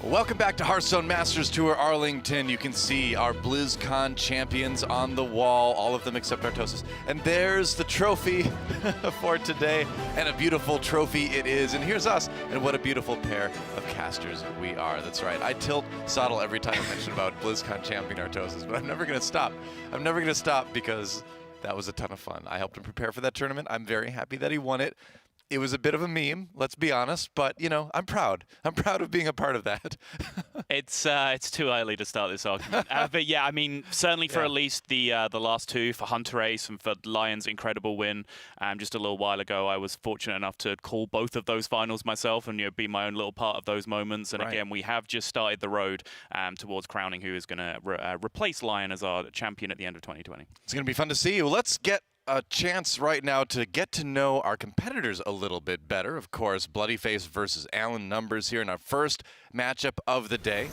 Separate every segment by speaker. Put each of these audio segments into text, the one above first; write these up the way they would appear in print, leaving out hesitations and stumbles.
Speaker 1: Welcome back to Hearthstone Masters Tour Arlington. You can see our BlizzCon champions on the wall, all of them except Artosis. And there's the trophy for today, and a beautiful trophy it is. And here's us, and what a beautiful pair of casters we are. That's right. I tilt Soddle every time I mention about BlizzCon champion Artosis, but I'm never going to stop. I'm never going to stop because that was a ton of fun. I helped him prepare for that tournament. I'm very happy that he won it. It was a bit of a meme, let's be honest, but, you know, I'm proud. I'm proud of being a part of that.
Speaker 2: It's too early to start this argument. But yeah, I mean, certainly for at least the last two, for Hunter Ace and for Lion's incredible win just a little while ago, I was fortunate enough to call both of those finals myself and, you know, be my own little part of those moments. And again, we have just started the road towards crowning who is going to replace Lion as our champion at the end of 2020.
Speaker 1: It's going to be fun to see. Well, let's get a chance right now to get to know our competitors a little bit better. Of course, bloodyface versus Alan numbers here in our first matchup of the day.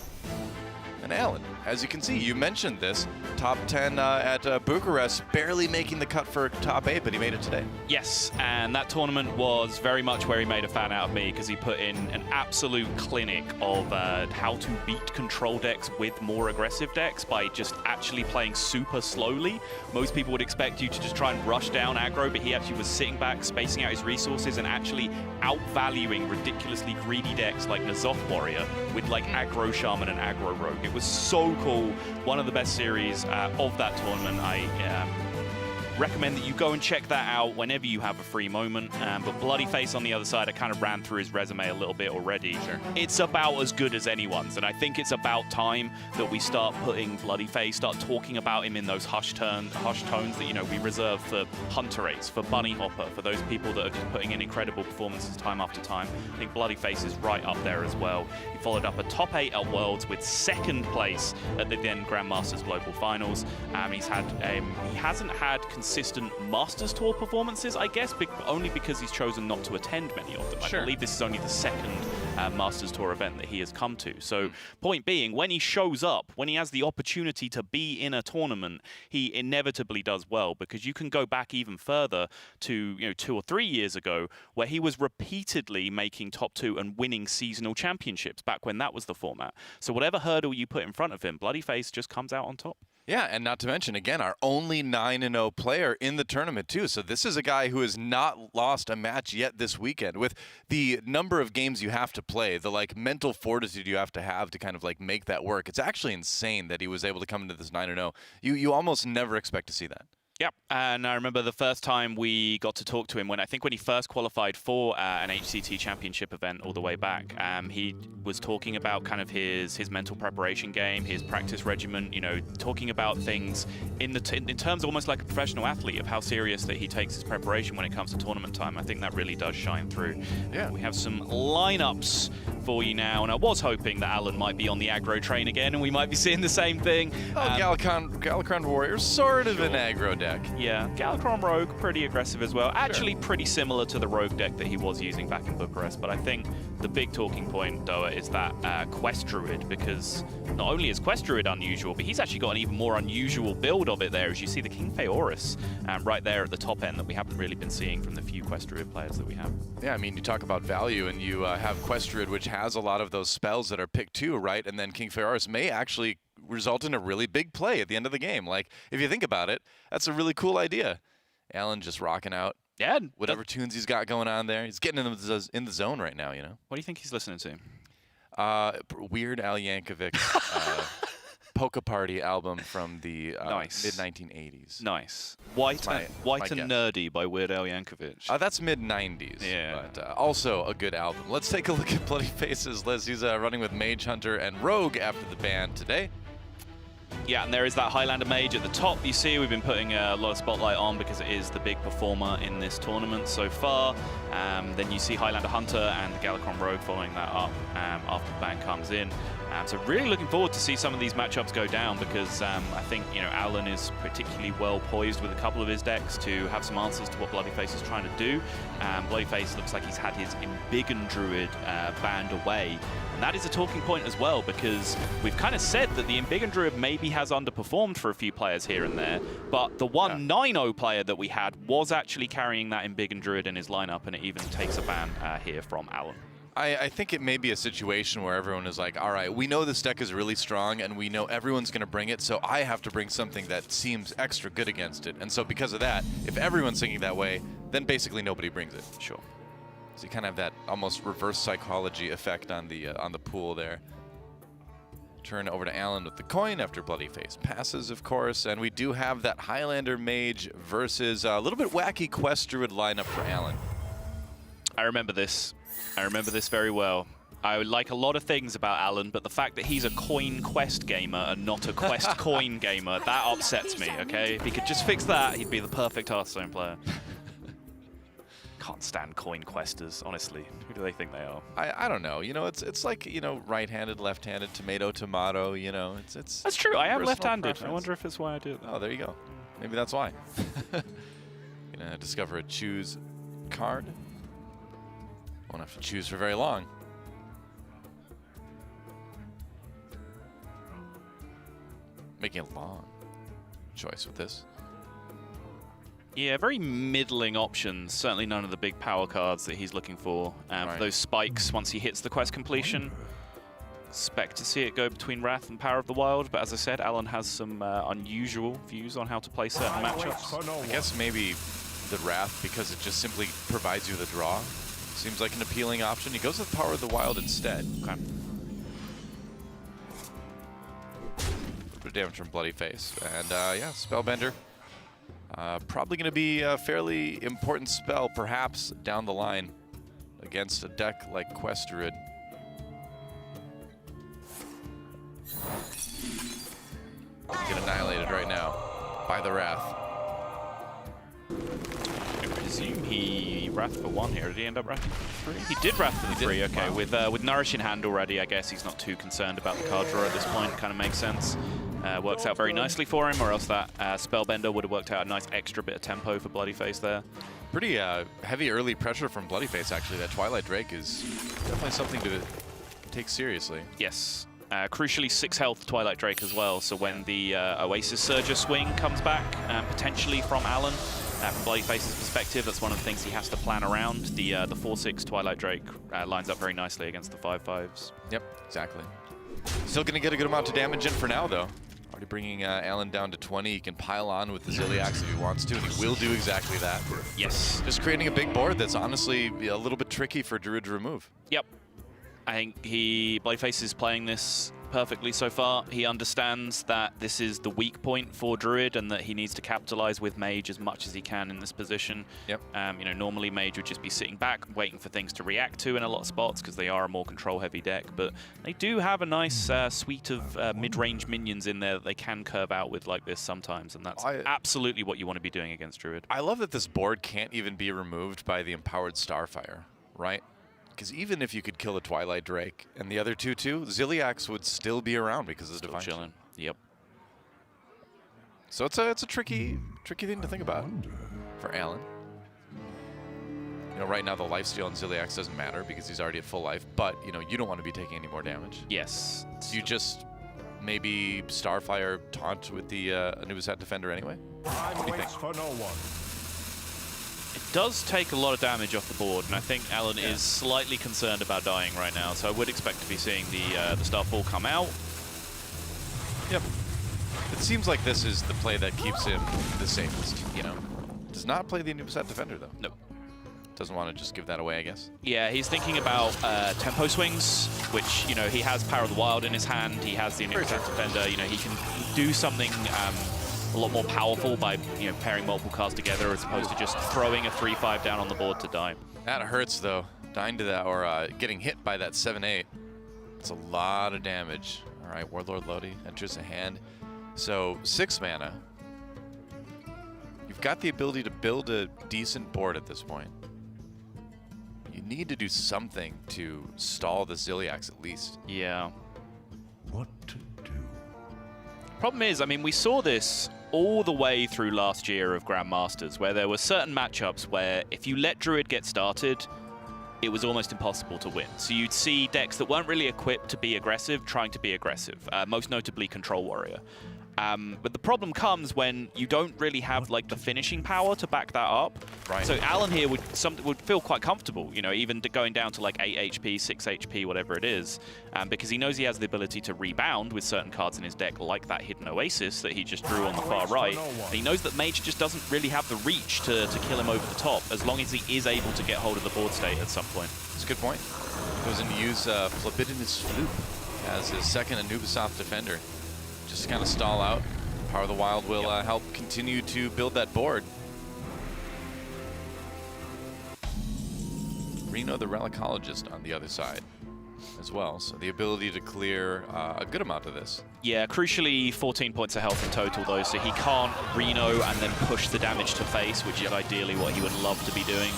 Speaker 1: And Alan, as you can see, you mentioned this, top 10 at Bucharest, barely making the cut for top 8, but he made it today.
Speaker 2: Yes, and that tournament was very much where he made a fan out of me because he put in an absolute clinic of how to beat control decks with more aggressive decks by just actually playing super slowly. Most people would expect you to just try and rush down aggro, but he actually was sitting back, spacing out his resources, and actually outvaluing ridiculously greedy decks like N'Zoth Warrior with like aggro Shaman and aggro Rogue. It was so cool. One of the best series of that tournament. I recommend that you go and check that out whenever you have a free moment. But bloodyface on the other side, I kind of ran through his resume a little bit already.
Speaker 1: Sure.
Speaker 2: It's about as good as anyone's, and I think it's about time that we start putting bloodyface, start talking about him in those hushed tones that, you know, we reserve for Hunter Ace, for Bunny Hopper, for those people that are just putting in incredible performances time after time. I think bloodyface is right up there as well. He followed up a top 8 at Worlds with 2nd place at the then Grandmasters Global Finals. He hasn't had consistent Masters Tour performances, I guess, only because he's chosen not to attend many of them.
Speaker 1: Sure.
Speaker 2: I believe this is only the 2nd Masters Tour event that he has come to. So point being, when he shows up, when he has the opportunity to be in a tournament, he inevitably does well, because you can go back even further to, you know, 2 or 3 years ago where he was repeatedly making top 2 and winning seasonal championships back when that was the format. So whatever hurdle you put in front of him, bloodyface just comes out on top.
Speaker 1: Yeah, and not to mention, again, our only 9-0 player in the tournament, too. So this is a guy who has not lost a match yet this weekend. With the number of games you have to play, the, like, mental fortitude you have to kind of, like, make that work, it's actually insane that he was able to come into this 9-0. You almost never expect to see that.
Speaker 2: Yep, and I remember the first time we got to talk to him when he first qualified for an HCT championship event all the way back. He was talking about kind of his mental preparation game, his practice regimen, you know, talking about things in terms almost like a professional athlete, of how serious that he takes his preparation when it comes to tournament time. I think that really does shine through.
Speaker 1: Yeah.
Speaker 2: We have some lineups for you now, and I was hoping that Alan might be on the aggro train again, and we might be seeing the same thing.
Speaker 1: Oh, Galakron Warrior, sort of an aggro deck.
Speaker 2: Yeah, Galakron Rogue, pretty aggressive as well. Actually, pretty similar to the Rogue deck that he was using back in Bucharest. But I think the big talking point, Doa, is that Quest Druid, because not only is Quest Druid unusual, but he's actually got an even more unusual build of it there, as you see the King Feoris right there at the top end that we haven't really been seeing from the few Quest Druid players that we have.
Speaker 1: Yeah, I mean, you talk about value, and you have Quest Druid, which has a lot of those spells that are picked too, right? And then King Feoris may actually result in a really big play at the end of the game. Like, if you think about it, that's a really cool idea. Alan just rocking out.
Speaker 2: Yeah.
Speaker 1: Whatever tunes he's got going on there. He's getting in the zone right now, you know?
Speaker 2: What do you think he's listening to?
Speaker 1: Weird Al Yankovic Polka Party album from the mid-1980s.
Speaker 2: Nice. White and Nerdy by Weird Al Yankovic.
Speaker 1: That's mid-90s.
Speaker 2: Yeah.
Speaker 1: But also a good album. Let's take a look at bloodyface's list. He's running with Mage Hunter and Rogue after the ban today.
Speaker 2: Yeah, and there is that Highlander Mage at the top. You see, we've been putting a lot of spotlight on because it is the big performer in this tournament so far. Then you see Highlander Hunter and the Galakron Rogue following that up after the ban comes in. So really looking forward to see some of these matchups go down, because I think, you know, Alan is particularly well poised with a couple of his decks to have some answers to what bloodyface is trying to do. Bloodyface looks like he's had his Embiggen Druid banned away. And that is a talking point as well, because we've kind of said that the Embiggen Druid maybe has underperformed for a few players here and there, but the one 9-0 player that we had was actually carrying that Embiggen Druid in his lineup, and it even takes a ban here from Alan.
Speaker 1: I think it may be a situation where everyone is like, all right, we know this deck is really strong and we know everyone's going to bring it, so I have to bring something that seems extra good against it. And so because of that, if everyone's thinking that way, then basically nobody brings it.
Speaker 2: Sure.
Speaker 1: So you kind of have that almost reverse psychology effect on the pool there. Turn over to Alan with the coin after bloodyface passes, of course, and we do have that Highlander Mage versus a little bit wacky Quest Druid lineup for Alan.
Speaker 2: I remember this. I remember this very well. I like a lot of things about Alan, but the fact that he's a coin quest gamer and not a quest coin gamer, that upsets me, okay? If he could just fix that, he'd be the perfect Hearthstone player. Can't stand coin questers, honestly. Who do they think they are?
Speaker 1: I don't know. You know, it's like, you know, right-handed, left-handed, tomato, tomato, you know, it's
Speaker 2: That's true. I am left-handed.
Speaker 1: preference.
Speaker 2: I wonder if it's why I do it.
Speaker 1: Oh, there you go. Maybe that's why. Gonna discover a choose card. Won't have to choose for very long. Making a long choice with this.
Speaker 2: Yeah, very middling options. Certainly none of the big power cards that he's looking for. For those spikes, once he hits the quest completion, expect to see it go between Wrath and Power of the Wild. But as I said, Alan has some unusual views on how to play certain matchups.
Speaker 1: I guess maybe the Wrath, because it just simply provides you the draw. Seems like an appealing option. He goes with Power of the Wild instead. Okay. A bit of damage from bloodyface. And yeah, Spellbender. Probably going to be a fairly important spell, perhaps, down the line against a deck like Quest Druid. Get annihilated right now by the Wrath.
Speaker 2: I presume he Wrath for 1 here. Did he end up Wrath for 3? He did Wrath for the 3, okay. Wow. With Nourish in hand already, I guess he's not too concerned about the card draw at this point. Kind of makes sense. Works out very nicely for him, or else that Spellbender would have worked out a nice extra bit of tempo for bloodyface there. Pretty
Speaker 1: Heavy early pressure from bloodyface, actually. That Twilight Drake is definitely something to take seriously.
Speaker 2: Yes. Crucially, 6 health Twilight Drake as well, so when the Oasis Surger swing comes back, potentially from Alan, from bloodyface's perspective, that's one of the things he has to plan around. The 4/6 Twilight Drake lines up very nicely against the 5/5s.
Speaker 1: Yep, exactly. Still going to get a good amount of damage in for now, though. Already bringing Alan down to 20. He can pile on with the Ziliax if he wants to, and he will do exactly that.
Speaker 2: Yes.
Speaker 1: Just creating a big board that's honestly a little bit tricky for Druid to remove.
Speaker 2: Yep. I think bloodyface is playing this perfectly so far. He understands that this is the weak point for Druid and that he needs to capitalize with Mage as much as he can in this position.
Speaker 1: Yep.
Speaker 2: You know, normally Mage would just be sitting back, waiting for things to react to in a lot of spots because they are a more control-heavy deck. But they do have a nice suite of mid-range minions in there that they can curve out with like this sometimes, and that's absolutely what you want to be doing against Druid.
Speaker 1: I love that this board can't even be removed by the Empowered Starfire, right? Because even if you could kill a Twilight Drake and the other two too, Ziliax would still be around because of Divine Shield.
Speaker 2: Yep.
Speaker 1: So it's a tricky thing to think about for Alan. You know, right now the lifesteal on Ziliax doesn't matter because he's already at full life, but you know, you don't want to be taking any more damage.
Speaker 2: Yes.
Speaker 1: So you just maybe Starfire taunt with the Anubis Defender anyway? What do you think?
Speaker 3: For no one.
Speaker 2: It does take a lot of damage off the board, and I think Alan is slightly concerned about dying right now, so I would expect to be seeing the Starfall come out.
Speaker 1: Yep. It seems like this is the play that keeps him the safest, you know? Does not play the Anubis Defender, though.
Speaker 2: Nope.
Speaker 1: Doesn't want to just give that away, I guess.
Speaker 2: Yeah, he's thinking about tempo swings, which, you know, he has Power of the Wild in his hand, he has the Anubis Defender, you know, he can do something a lot more powerful by, you know, pairing multiple cards together as opposed to just throwing a 3/5 down on the board to die.
Speaker 1: That hurts, though. Dying to that, or getting hit by that 7/8. It's a lot of damage. All right, Warlord Lodi enters the hand. So 6 mana. You've got the ability to build a decent board at this point. You need to do something to stall the Ziliax at least.
Speaker 2: Yeah.
Speaker 3: What to do?
Speaker 2: Problem is, I mean, we saw this all the way through last year of Grandmasters, where there were certain matchups where if you let Druid get started, it was almost impossible to win. So you'd see decks that weren't really equipped to be aggressive, trying to be aggressive, most notably Control Warrior. But the problem comes when you don't really have like the finishing power to back that up.
Speaker 1: Right.
Speaker 2: So Alan here would feel quite comfortable, you know, even going down to like 8 HP, 6 HP, whatever it is, because he knows he has the ability to rebound with certain cards in his deck, like that hidden Oasis that he just drew on the far right. And he knows that Mage just doesn't really have the reach to kill him over the top, as long as he is able to get hold of the board state at some point.
Speaker 1: That's a good point. Goes in to use Flabidinous Floop as his second Anubisoft defender. Just to kind of stall out. Power of the Wild will help continue to build that board. Reno the Relicologist on the other side as well, so the ability to clear a good amount of this.
Speaker 2: Yeah, crucially 14 points of health in total though, so he can't Reno and then push the damage to face, which is ideally what he would love to be doing.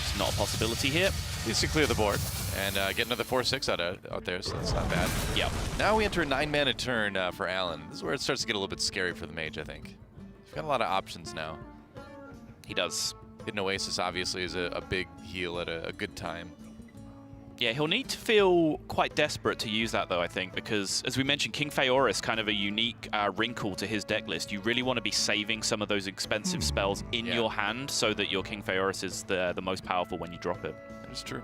Speaker 2: It's not a possibility here.
Speaker 1: Needs to clear the board and get another 4/6 out there, so that's not bad.
Speaker 2: Yep.
Speaker 1: Now we enter a 9-mana turn for Alan. This is where it starts to get a little bit scary for the Mage, I think. He's got a lot of options now.
Speaker 2: He does.
Speaker 1: Hidden Oasis obviously is a big heal at a good time.
Speaker 2: Yeah, he'll need to feel quite desperate to use that though, I think, because as we mentioned, King Phaeorus, kind of a unique wrinkle to his deck list. You really want to be saving some of those expensive spells in your hand so that your King Phaeorus is the most powerful when you drop it.
Speaker 1: That is true.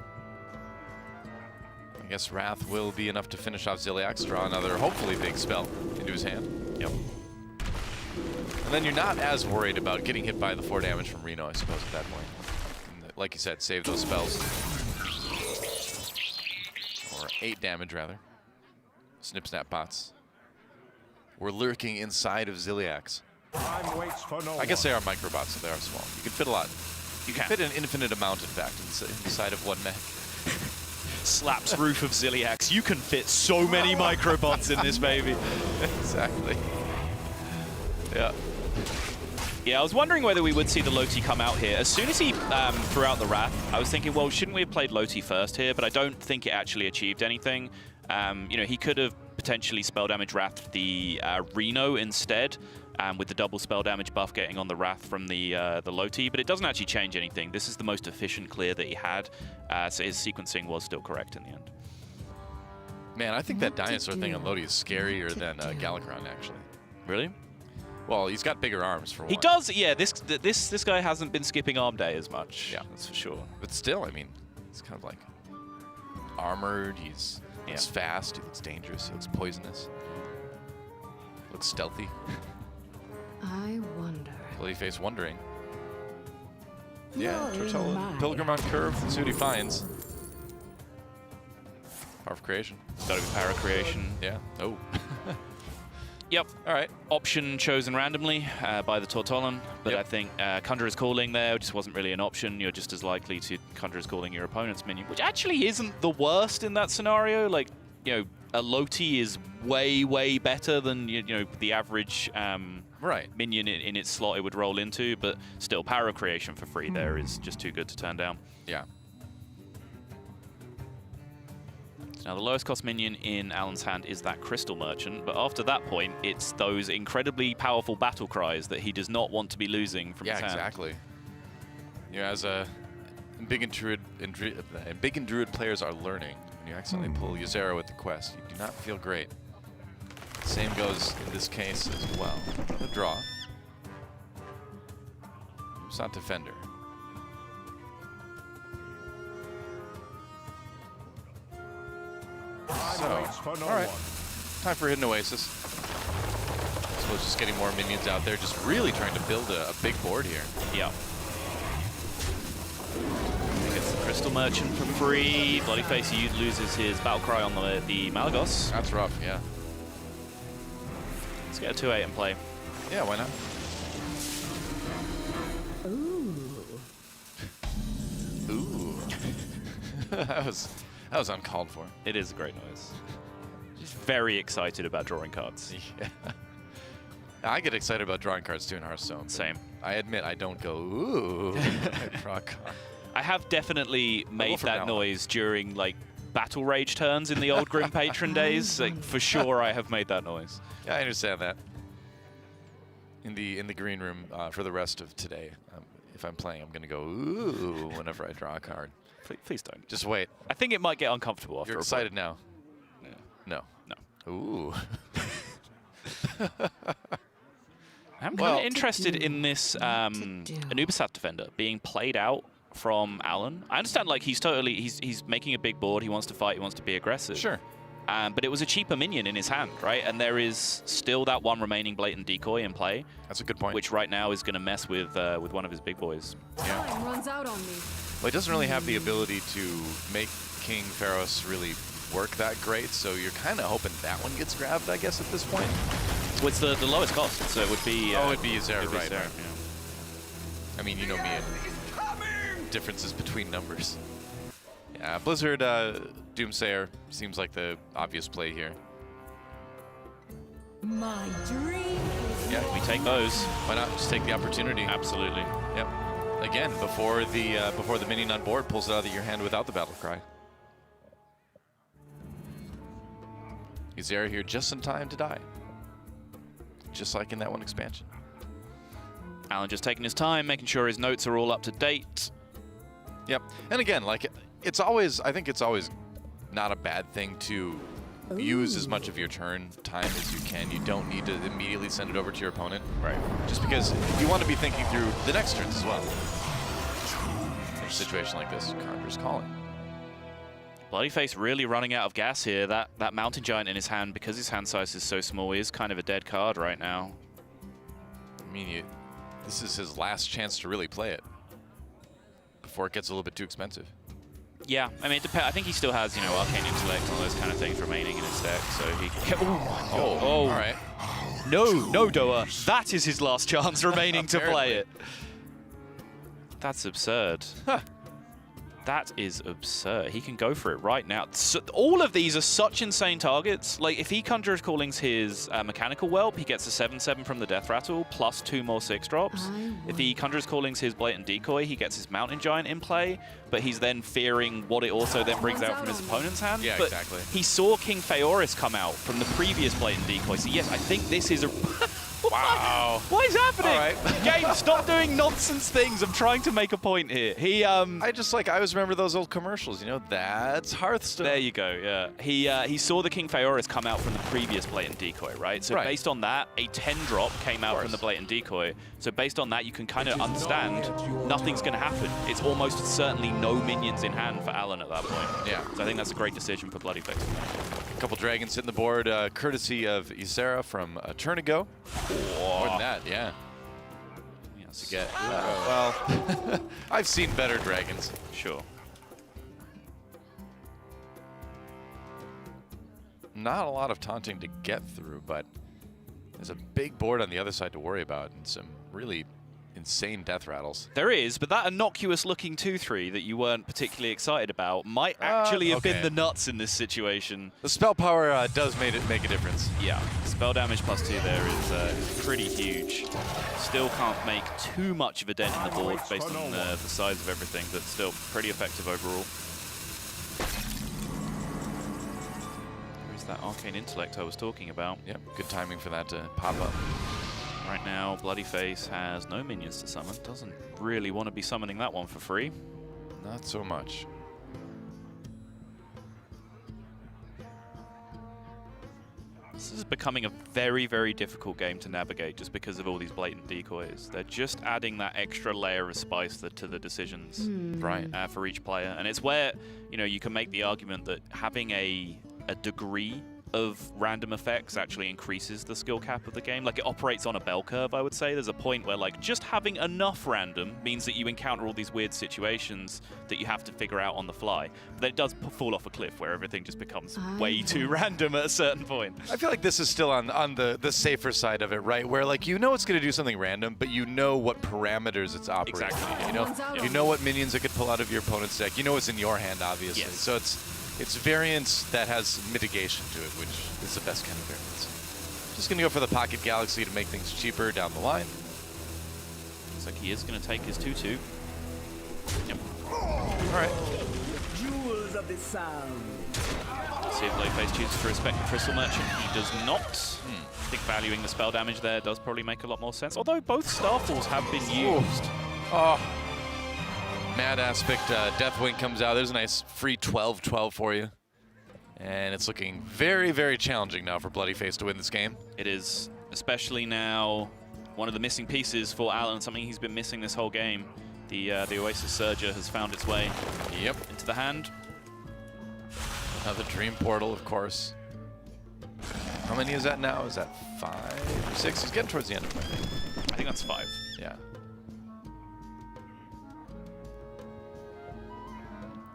Speaker 1: I guess Wrath will be enough to finish off Ziliax, draw another hopefully big spell into his hand.
Speaker 2: Yep.
Speaker 1: And then you're not as worried about getting hit by the 4 damage from Reno, I suppose, at that point. And like you said, save those spells. Or 8 damage, rather. Snip Snap Bots. We're lurking inside of Ziliax. I guess they are microbots, so they are small. You can fit a lot. You can fit an infinite amount, in fact, inside of one mech.
Speaker 2: Slaps roof of Ziliax. You can fit so many microbots in this baby.
Speaker 1: Exactly. Yeah.
Speaker 2: Yeah, I was wondering whether we would see the Loti come out here. As soon as he threw out the Wrath, I was thinking, well, shouldn't we have played Loti first here? But I don't think it actually achieved anything. You know, he could have potentially spell damage Wrath the Reno instead, with the double spell damage buff getting on the Wrath from the Loti, but it doesn't actually change anything. This is the most efficient clear that he had, so his sequencing was still correct in the end.
Speaker 1: Man, I think that dinosaur thing on Loti is scarier than Galakron, actually.
Speaker 2: Really?
Speaker 1: Well, he's got bigger arms for one.
Speaker 2: He does, yeah. This guy hasn't been skipping arm day as much. Yeah, that's for sure.
Speaker 1: But still, I mean, he's kind of like armored. He's fast. He looks dangerous. He looks poisonous. He looks stealthy.
Speaker 4: I wonder.
Speaker 1: Bloodyface wondering. Yeah, Tortella. Pilgrim on curve. Let's see what he finds. Power of Creation.
Speaker 2: Gotta be Power of Creation.
Speaker 1: Yeah. Oh.
Speaker 2: Yep.
Speaker 1: All right.
Speaker 2: Option chosen randomly by the Tortollan, but I think Conjurer's Calling there just wasn't really an option. You're just as likely to Conjurer's Calling your opponent's minion, which actually isn't the worst in that scenario. Like, you know, a Loti is way, way better than, you know, the average minion in its slot it would roll into, but still, Power of Creation for free there is just too good to turn down.
Speaker 1: Yeah.
Speaker 2: Now, the lowest cost minion in Alan's hand is that Crystal Merchant, but after that point, it's those incredibly powerful battle cries that he does not want to be losing from his hand.
Speaker 1: Yeah, exactly. You know, as Big and Druid players are learning, when you accidentally pull Ysera with the quest, you do not feel great. Same goes in this case as well. The draw. It's not Defender. So, all right, time for Hidden Oasis. So it's just getting more minions out there, just really trying to build a big board here.
Speaker 2: Yeah. He gets the Crystal Merchant for free. Bloodyface loses his Battle Cry on the Malagos.
Speaker 1: That's rough, yeah.
Speaker 2: Let's get a 2/8 and play.
Speaker 1: Yeah, why not?
Speaker 4: Ooh.
Speaker 1: Ooh. That was uncalled for.
Speaker 2: It is a great noise. Just very excited about drawing cards.
Speaker 1: Yeah. I get excited about drawing cards too in Hearthstone.
Speaker 2: Same.
Speaker 1: I admit I don't go, ooh, I draw a card.
Speaker 2: I have definitely made that noise during like battle rage turns in the old Grim Patron days. Like, for sure I have made that noise.
Speaker 1: Yeah, I understand that. In the green room for the rest of today, if I'm playing, I'm going to go, ooh, whenever I draw a card.
Speaker 2: Please don't.
Speaker 1: Just wait.
Speaker 2: I think it might get uncomfortable after
Speaker 1: You're
Speaker 2: a
Speaker 1: excited now?
Speaker 2: Yeah.
Speaker 1: No.
Speaker 2: No.
Speaker 1: Ooh.
Speaker 2: I'm kind of interested in this Anubisat defender being played out from Alan. I understand, like, he's making a big board. He wants to fight. He wants to be aggressive.
Speaker 1: Sure.
Speaker 2: But it was a cheaper minion in his hand, right? And there is still that one remaining blatant decoy in play.
Speaker 1: That's a good point.
Speaker 2: Which right now is going to mess with one of his big boys.
Speaker 1: Yeah.
Speaker 4: Time runs out on me.
Speaker 1: Well, he doesn't really have the ability to make King Pharos really work that great, so you're kind of hoping that one gets grabbed, I guess, at this point.
Speaker 2: Well, it's the lowest cost, so it would be...
Speaker 1: it'd be Zera, right.
Speaker 2: Yeah.
Speaker 1: I mean, you know me and differences between numbers. Yeah, Blizzard Doomsayer seems like the obvious play here.
Speaker 4: My dream.
Speaker 1: Yeah,
Speaker 2: We take those.
Speaker 1: why not just take the opportunity?
Speaker 2: Absolutely.
Speaker 1: Yep. Again, before the minion on board pulls it out of your hand without the battle cry. Zera here just in time to die. Just like in that one expansion.
Speaker 2: Alan just taking his time, making sure his notes are all up to date.
Speaker 1: Yep. And again, like, it's always, I think it's always not a bad thing to use as much of your turn time as you can. You don't need to immediately send it over to your opponent.
Speaker 2: Right.
Speaker 1: Just because you want to be thinking through the next turns as well. In a situation like this, Conjurer's Calling.
Speaker 2: Bloodyface really running out of gas here. That Mountain Giant in his hand, because his hand size is so small, is kind of a dead card right now.
Speaker 1: I mean, this is his last chance to really play it before it gets a little bit too expensive.
Speaker 2: Yeah, I mean, I think he still has, you know, Arcane Intellect and all those kind of things remaining in his deck, so he can... Oh,
Speaker 1: all right.
Speaker 2: No, Doa. That is his last chance remaining to play it. That's absurd.
Speaker 1: Huh.
Speaker 2: That is absurd. He can go for it right now. So, all of these are such insane targets. Like, if he Conjurer's Callings his Mechanical Whelp, he gets a 7/7 from the Death Rattle, plus 2 more 6-drops. If he Conjurer's Callings his Blatant Decoy, he gets his Mountain Giant in play, but he's then fearing what it also then brings out from his opponent's hand.
Speaker 1: Yeah,
Speaker 2: but
Speaker 1: exactly.
Speaker 2: He saw King Phaoris come out from the previous Blatant Decoy, so yes, I think this is a...
Speaker 1: Wow.
Speaker 2: What is happening?
Speaker 1: All right.
Speaker 2: Game, stop doing nonsense things. I'm trying to make a point here. He,
Speaker 1: I always remember those old commercials, you know, that's Hearthstone.
Speaker 2: There you go, yeah. He saw the King Phaoris come out from the previous Blatant Decoy, right? So based on that, a 10-drop came out from the Blatant Decoy. So based on that, you can kind of understand nothing's going to happen. It's almost certainly no minions in hand for Alan at that point.
Speaker 1: Yeah.
Speaker 2: So I think that's a great decision for Bloodyface.
Speaker 1: A couple dragons hitting the board, courtesy of Ysera from a turn ago. More than that, yeah.
Speaker 2: Yes.
Speaker 1: To get, well, I've seen better dragons.
Speaker 2: Sure.
Speaker 1: Not a lot of taunting to get through, but there's a big board on the other side to worry about and some really insane death rattles.
Speaker 2: There is, but that innocuous-looking 2/3 that you weren't particularly excited about might actually have been the nuts in this situation.
Speaker 1: The spell power does make a difference.
Speaker 2: Yeah, spell damage +2 there is pretty huge. Still can't make too much of a dent in the board based on the size of everything, but still pretty effective overall. There's that Arcane Intellect I was talking about.
Speaker 1: Yep, good timing for that to pop up.
Speaker 2: Right now, Bloodyface has no minions to summon. Doesn't really want to be summoning that one for free.
Speaker 1: Not so much.
Speaker 2: This is becoming a very, very difficult game to navigate just because of all these blatant decoys. They're just adding that extra layer of spice to the decisions
Speaker 1: Right.
Speaker 2: for each player. And it's where, you know, you can make the argument that having a degree of random effects actually increases the skill cap of the game. Like, it operates on a bell curve, I would say. There's a point where, like, just having enough random means that you encounter all these weird situations that you have to figure out on the fly. But then it does fall off a cliff where everything just becomes way too random at a certain point.
Speaker 1: I feel like this is still on the safer side of it, right? Where, like, you know it's going to do something random, but you know what parameters it's operating.
Speaker 2: Exactly.
Speaker 1: You know what minions it could pull out of your opponent's deck. You know what's in your hand, obviously.
Speaker 2: Yes.
Speaker 1: So it's variance that has mitigation to it, which is the best kind of variance. Just going to go for the Pocket Galaxy to make things cheaper down the line.
Speaker 2: Looks like he is going to take his 2/2. Yep.
Speaker 1: All right.
Speaker 5: Jewels of the sound.
Speaker 2: See if Bloodyface chooses to respect the Crystal Merchant. He does not. I think valuing the spell damage there does probably make a lot more sense. Although both Starfalls have been used.
Speaker 1: Oh. Mad Aspect, Deathwing comes out. There's a nice free 12/12 for you. And it's looking very, very challenging now for Bloodyface to win this game.
Speaker 2: It is, especially now one of the missing pieces for Alan, something he's been missing this whole game. The Oasis Surger has found its way into the hand.
Speaker 1: Another Dream Portal, of course. How many is that now? Is that 5 or 6? He's getting towards the end of it.
Speaker 2: I think that's 5.
Speaker 1: Yeah.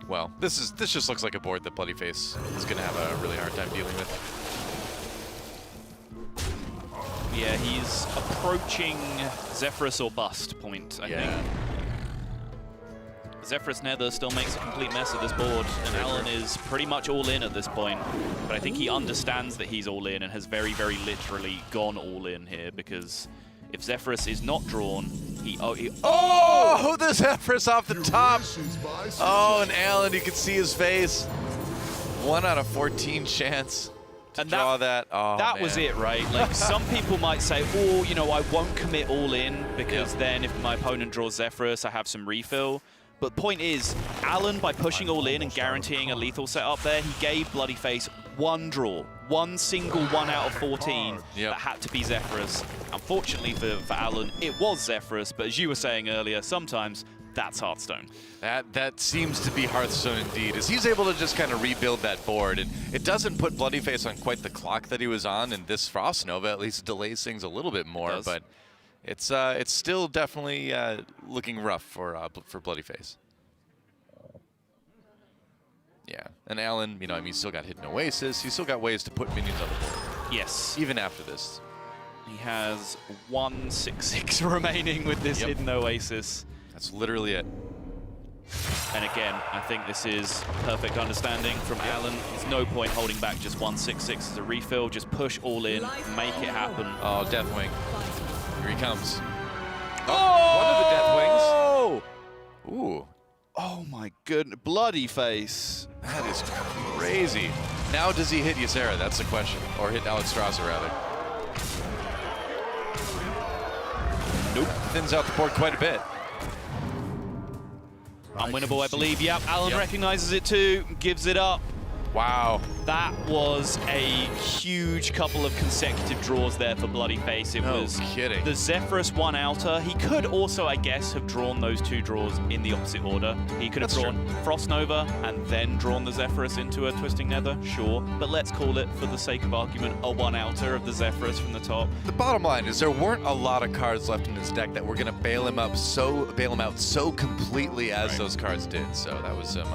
Speaker 1: Well, this just looks like a board that bloodyface is going to have a really hard time dealing with.
Speaker 2: Yeah, he's approaching Zephyrus or bust point, I think. Zephyrus Nether still makes a complete mess of this board, and Alan is pretty much all in at this point. But I think he understands that he's all in and has very, very literally gone all in here, because if Zephyrus is not drawn, oh,
Speaker 1: the Zephyrus off the top! Oh, and Alan, you can see his face. 1 out of 14 chance to draw that. Oh,
Speaker 2: that
Speaker 1: man.
Speaker 2: was it, right? Like, some people might say, oh, you know, I won't commit all in, because then if my opponent draws Zephyrus, I have some refill. But point is, Alan, by pushing all in and guaranteeing a lethal setup there, he gave bloodyface 1 draw. 1 single 1 out of 14 that had to be Zephyrus. Unfortunately for Alan, it was Zephyrus, but as you were saying earlier, sometimes that's Hearthstone.
Speaker 1: That seems to be Hearthstone indeed, as he's able to just kind of rebuild that board. And it doesn't put bloodyface on quite the clock that he was on, and this Frost Nova at least delays things a little bit more. But it's still definitely looking rough for bloodyface. Yeah, and Alan, you know, I mean, he's still got Hidden Oasis. He's still got ways to put minions on the board.
Speaker 2: Yes.
Speaker 1: Even after this.
Speaker 2: He has 1/6/6 remaining with this Hidden Oasis.
Speaker 1: That's literally it.
Speaker 2: And again, I think this is perfect understanding from Alan. There's no point holding back just 1/6/6 as a refill. Just push all in, make it happen.
Speaker 1: Oh, Deathwing. Here he comes. Oh! One of the Deathwings. Ooh.
Speaker 2: Oh my goodness, bloodyface.
Speaker 1: That is crazy. Now does he hit Ysera? That's the question. Or hit Alex Strasser, rather. Nope. Thins out the board quite a bit.
Speaker 2: Unwinnable, I believe. Yep, Alan recognizes it too, gives it up.
Speaker 1: Wow.
Speaker 2: That was a huge couple of consecutive draws there for bloodyface. It was
Speaker 1: kidding.
Speaker 2: The Zephyrus 1 outer. He could also, I guess, have drawn those 2 draws in the opposite order. He could have drawn Frost Nova and then drawn the Zephyrus into a Twisting Nether, sure. But let's call it, for the sake of argument, a 1 outer of the Zephyrus from the top.
Speaker 1: The bottom line is there weren't a lot of cards left in his deck that were going to bail him out so completely as those cards did. So that was some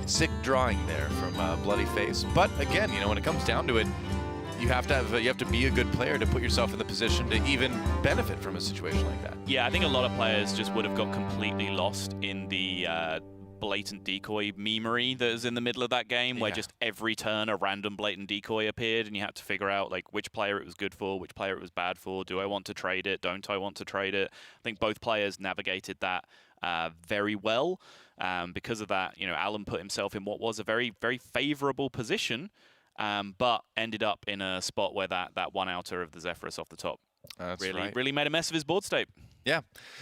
Speaker 1: sick drawing there from bloodyface. But again, you know, when it comes down to it, you have to be a good player to put yourself in the position to even benefit from a situation like that.
Speaker 2: Yeah, I think a lot of players just would have got completely lost in the blatant decoy memery that was in the middle of that game, where just every turn a random blatant decoy appeared, and you had to figure out like which player it was good for, which player it was bad for. Do I want to trade it? Don't I want to trade it? I think both players navigated that very well. Because of that, you know, Alan put himself in what was a very, very favorable position, but ended up in a spot where that 1 outer of the Zephyrus off the top really made a mess of his board state.
Speaker 1: Yeah,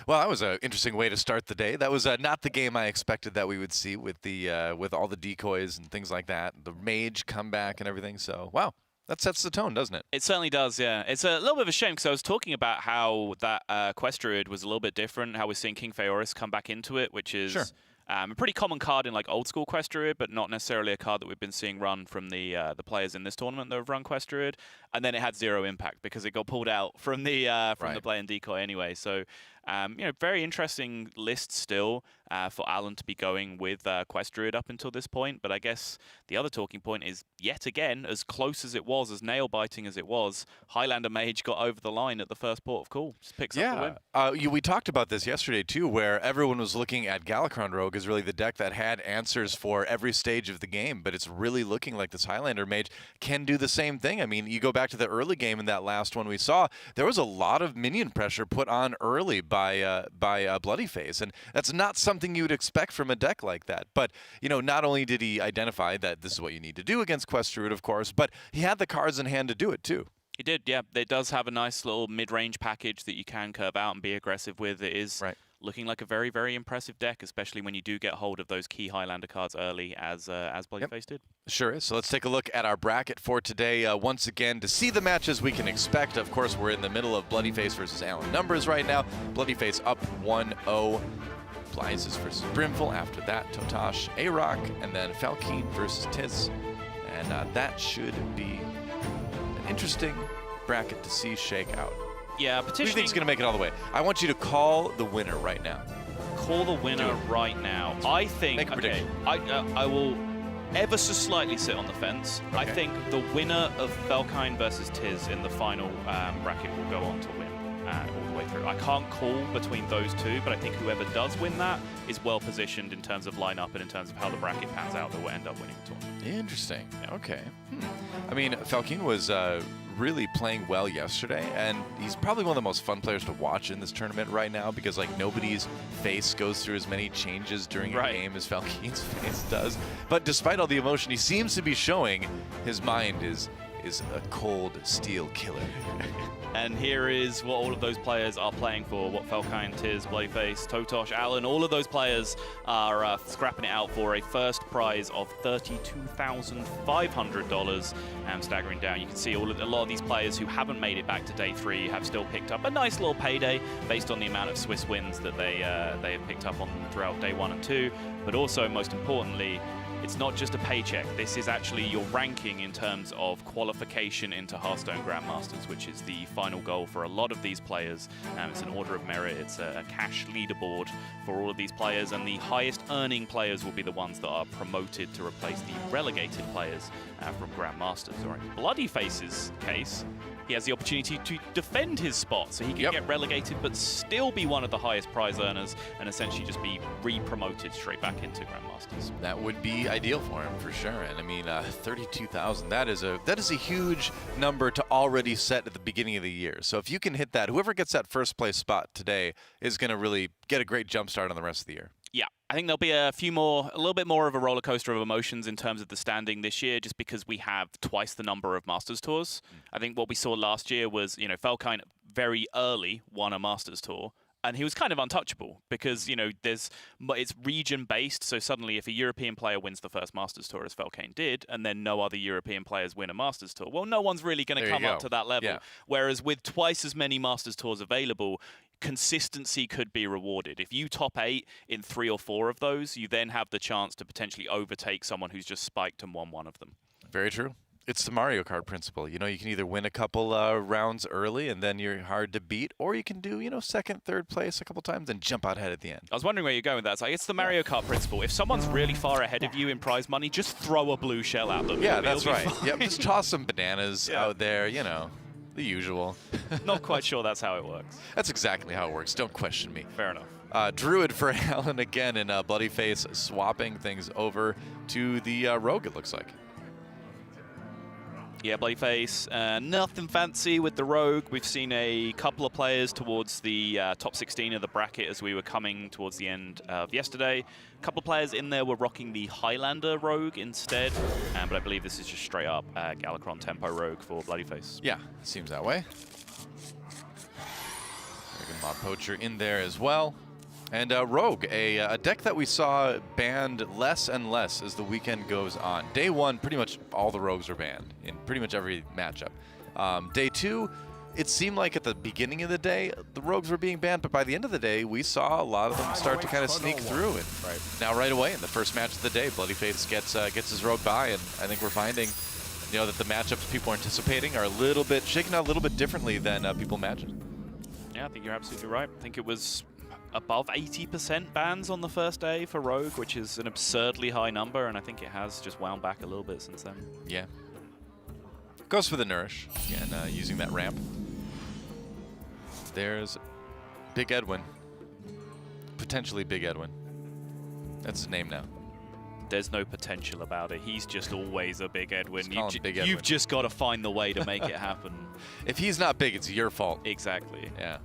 Speaker 1: well, that was an interesting way to start the day. That was not the game I expected that we would see with the with all the decoys and things like that, the mage comeback and everything. So, wow. That sets the tone, doesn't it?
Speaker 2: It certainly does, yeah. It's a little bit of a shame, because I was talking about how that Quest Druid was a little bit different, how we're seeing King Phaeorus come back into it, which is a pretty common card in like old school Quest Druid, but not necessarily a card that we've been seeing run from the players in this tournament that have run Quest Druid. And then it had 0 impact because it got pulled out from the the play and decoy anyway. So you know, very interesting list still for Alan to be going with Quest Druid up until this point. But I guess the other talking point is, yet again, as close as it was, as nail-biting as it was, Highlander Mage got over the line at the first port of call. Just picks up the win.
Speaker 1: We talked about this yesterday, too, where everyone was looking at Galakron Rogue as really the deck that had answers for every stage of the game. But it's really looking like this Highlander Mage can do the same thing. I mean, you go back to the early game in that last one we saw, there was a lot of minion pressure put on early by bloodyface, and that's not something you would expect from a deck like that. But you know, not only did he identify that this is what you need to do against Quest Druid, of course, but he had the cards in hand to do it too.
Speaker 2: He did, yeah. It does have a nice little mid-range package that you can curve out and be aggressive with. It is looking like a very, very impressive deck, especially when you do get hold of those key Highlander cards early, as bloodyface did.
Speaker 1: Sure is. So let's take a look at our bracket for today. Once again, to see the matches we can expect. Of course, we're in the middle of bloodyface versus Alan numbers right now. bloodyface up 1-0. Blizes versus Brimful. After that, Totosh, A-Rock, and then Falkeen versus Tiz. And that should be an interesting bracket to see shake out.
Speaker 2: Yeah,
Speaker 1: Who do you think is going to make it all the way? I want you to call the winner right now.
Speaker 2: Call the winner right now. I think,
Speaker 1: Make a prediction.
Speaker 2: I will ever so slightly sit on the fence.
Speaker 1: Okay.
Speaker 2: I think the winner of Falkine versus Tiz in the final bracket will go on to win all the way through. I can't call between those two, but I think whoever does win that is well positioned in terms of lineup and in terms of how the bracket pans out that will end up winning the tournament.
Speaker 1: Interesting. Okay. I mean, Falkeen was really playing well yesterday, and he's probably one of the most fun players to watch in this tournament right now because like nobody's face goes through as many changes during a game as Falkeen's face does. But despite all the emotion he seems to be showing, his mind is a cold steel killer.
Speaker 2: And here is what all of those players are playing for. What Falkine, Tiz, bloodyface, Totosh, Alan, all of those players are scrapping it out for a first prize of $32,500. Staggering down, you can see a lot of these players who haven't made it back to day 3 have still picked up a nice little payday based on the amount of Swiss wins that they have picked up on throughout day 1 and 2. But also, most importantly, it's not just a paycheck. This is actually your ranking in terms of qualification into Hearthstone Grandmasters, which is the final goal for a lot of these players. It's an order of merit. It's a cash leaderboard for all of these players, and the highest earning players will be the ones that are promoted to replace the relegated players from Grandmasters. Or in bloodyface's case, he has the opportunity to defend his spot, so he can get relegated but still be one of the highest prize earners and essentially just be re-promoted straight back into Grandmasters.
Speaker 1: That would be ideal for him for sure. And I mean, 32,000. That is a huge number to already set at the beginning of the year. So if you can hit that, whoever gets that first place spot today is going to really get a great jump start on the rest of the year.
Speaker 2: Yeah, I think there'll be a little bit more of a roller coaster of emotions in terms of the standing this year, just because we have twice the number of Masters Tours. I think what we saw last year was, Falkine very early won a Masters Tour, and he was kind of untouchable because, it's region-based, so suddenly if a European player wins the first Masters Tour, as Falkine did, and then no other European players win a Masters Tour, well, no one's really going to come up to that level. Yeah. Whereas with twice as many Masters Tours available, consistency could be rewarded. If you top 8 in 3 or 4 of those, you then have the chance to potentially overtake someone who's just spiked and won one of them.
Speaker 1: Very true. It's the Mario Kart principle. You can either win a couple rounds early and then you're hard to beat, or you can do, second, third place a couple times and jump out ahead at the end.
Speaker 2: I was wondering where you're going with that. It's like, it's the Mario Kart principle. If someone's really far ahead of you in prize money, just throw a blue shell at them.
Speaker 1: Yeah, that's right. Yep, just toss some bananas out there, the usual.
Speaker 2: Not quite sure that's how it works.
Speaker 1: That's exactly how it works. Don't question me.
Speaker 2: Fair enough.
Speaker 1: Druid for Alan again, and bloodyface swapping things over to the Rogue, it looks like.
Speaker 2: Yeah, bloodyface, nothing fancy with the Rogue. We've seen a couple of players towards the top 16 of the bracket as we were coming towards the end of yesterday. A couple of players in there were rocking the Highlander Rogue instead, but I believe this is just straight up Galakron Tempo Rogue for bloodyface.
Speaker 1: Yeah, seems that way. Dragon Mob Poacher in there as well. And Rogue, a deck that we saw banned less and less as the weekend goes on. Day 1, pretty much all the Rogues are banned in pretty much every matchup. Day 2, it seemed like at the beginning of the day, the Rogues were being banned, but by the end of the day, we saw a lot of them start to kind of sneak through. And now right away, in the first match of the day, bloodyface gets his Rogue by, and I think we're finding that the matchups people are anticipating are shaken out a little bit differently than people imagined.
Speaker 2: Yeah, I think you're absolutely right. I think it was above 80% bans on the first day for Rogue, which is an absurdly high number, and I think it has just wound back a little bit since then.
Speaker 1: Yeah. Goes for the Nourish, again, using that ramp. There's Big Edwin. Potentially Big Edwin. That's his name now.
Speaker 2: There's no potential about it. He's just always a Big Edwin.
Speaker 1: You've
Speaker 2: just got to find the way to make it happen.
Speaker 1: If he's not big, it's your fault.
Speaker 2: Exactly.
Speaker 1: Yeah.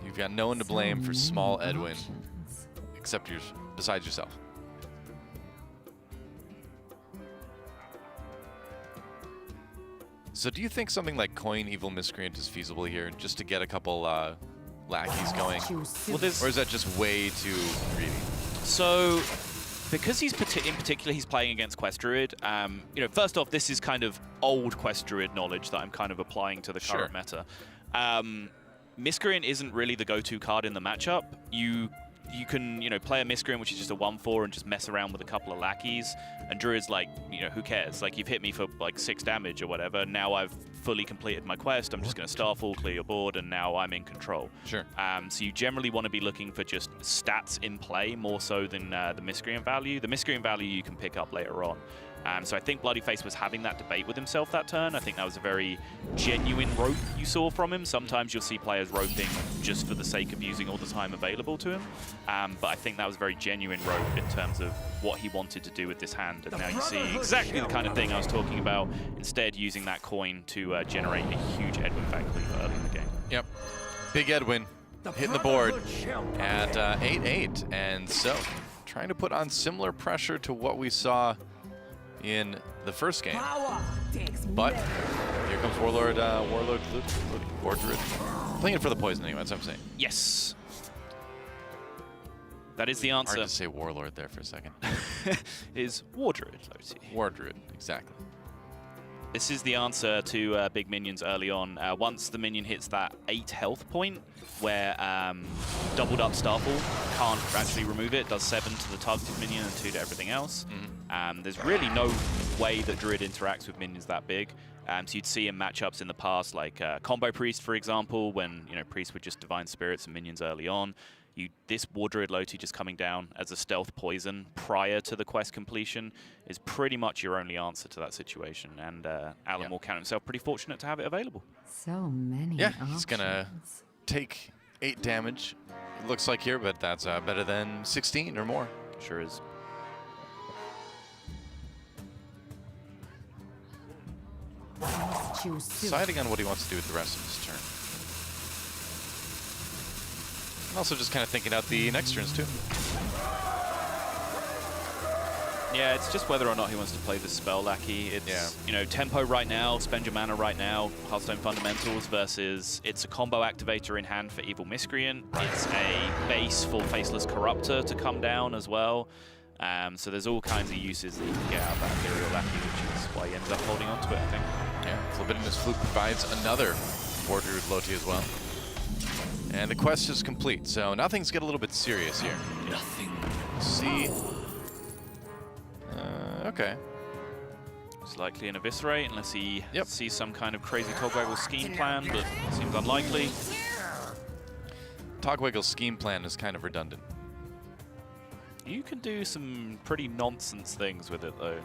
Speaker 1: You've got no one to blame for small Edwin, except besides yourself. So do you think something like Coin Evil Miscreant is feasible here, just to get a couple lackeys going?
Speaker 2: Well, there's
Speaker 1: Or is that just way too greedy?
Speaker 2: So, because he's in particular, he's playing against Quest Druid. You know, first off, this is kind of old Quest Druid knowledge that I'm kind of applying to the current meta. Miscreant isn't really the go-to card in the matchup. You can, you know, play a Miscreant, which is just a 1/4, and just mess around with a couple of lackeys. And Druid's like, you know, who cares? Like, you've hit me for like 6 damage or whatever. Now I've fully completed my quest. I'm just going to Starfall, clear your board, and now I'm in control.
Speaker 1: Sure.
Speaker 2: So you generally want to be looking for just stats in play more so than the Miscreant value. The Miscreant value you can pick up later on. So I think bloodyface was having that debate with himself that turn. I think that was a very genuine rope you saw from him. Sometimes you'll see players roping just for the sake of using all the time available to him. But I think that was a very genuine rope in terms of what he wanted to do with this hand. And now you see exactly the kind of thing I was talking about, instead using that coin to generate a huge Edwin Van Cleef early in the game.
Speaker 1: Yep. Big Edwin hitting the board at 8-8. And so trying to put on similar pressure to what we saw in the first game. But here comes Warlord, Druid. Playing it for the poison anyway, that's what I'm saying.
Speaker 2: Yes. That is the answer.
Speaker 1: Hard to say Warlord there for a second.
Speaker 2: Is War Druid, OT.
Speaker 1: War Druid, exactly.
Speaker 2: This is the answer to big minions early on. Once the minion hits that 8 health point, where doubled up Starfall can't actually remove it. It does 7 to the targeted minion and 2 to everything else. There's really no way that Druid interacts with minions that big. So you'd see in matchups in the past, like Combo Priest, for example, when Priest would just Divine Spirits and minions early on. This War Druid Loti just coming down as a stealth poison prior to the quest completion is pretty much your only answer to that situation. And Alan will count himself pretty fortunate to have it available.
Speaker 4: So many
Speaker 1: he's gonna take 8 damage, it looks like here, but that's better than 16 or more.
Speaker 2: Sure is.
Speaker 1: Deciding on what he wants to do with the rest of his turn. And also just kind of thinking out the next turns too.
Speaker 2: Yeah, it's just whether or not he wants to play the spell lackey. It's, tempo right now, spend your mana right now, Hearthstone fundamentals versus it's a combo activator in hand for Evil Miscreant. It's a base for Faceless Corruptor to come down as well. So there's all kinds of uses that you can get out of that Ethereal lackey, which is why he ended up holding on to it, I think.
Speaker 1: Yeah, Flibidinous Fluke provides another War Druid Loti as well. And the quest is complete, so now things get a little bit serious here.
Speaker 5: Nothing.
Speaker 1: See. Okay.
Speaker 2: It's likely an Eviscerate unless he sees some kind of crazy Togwaggle scheme plan, but seems unlikely.
Speaker 1: Togwaggle's scheme plan is kind of redundant.
Speaker 2: You can do some pretty nonsense things with it, though.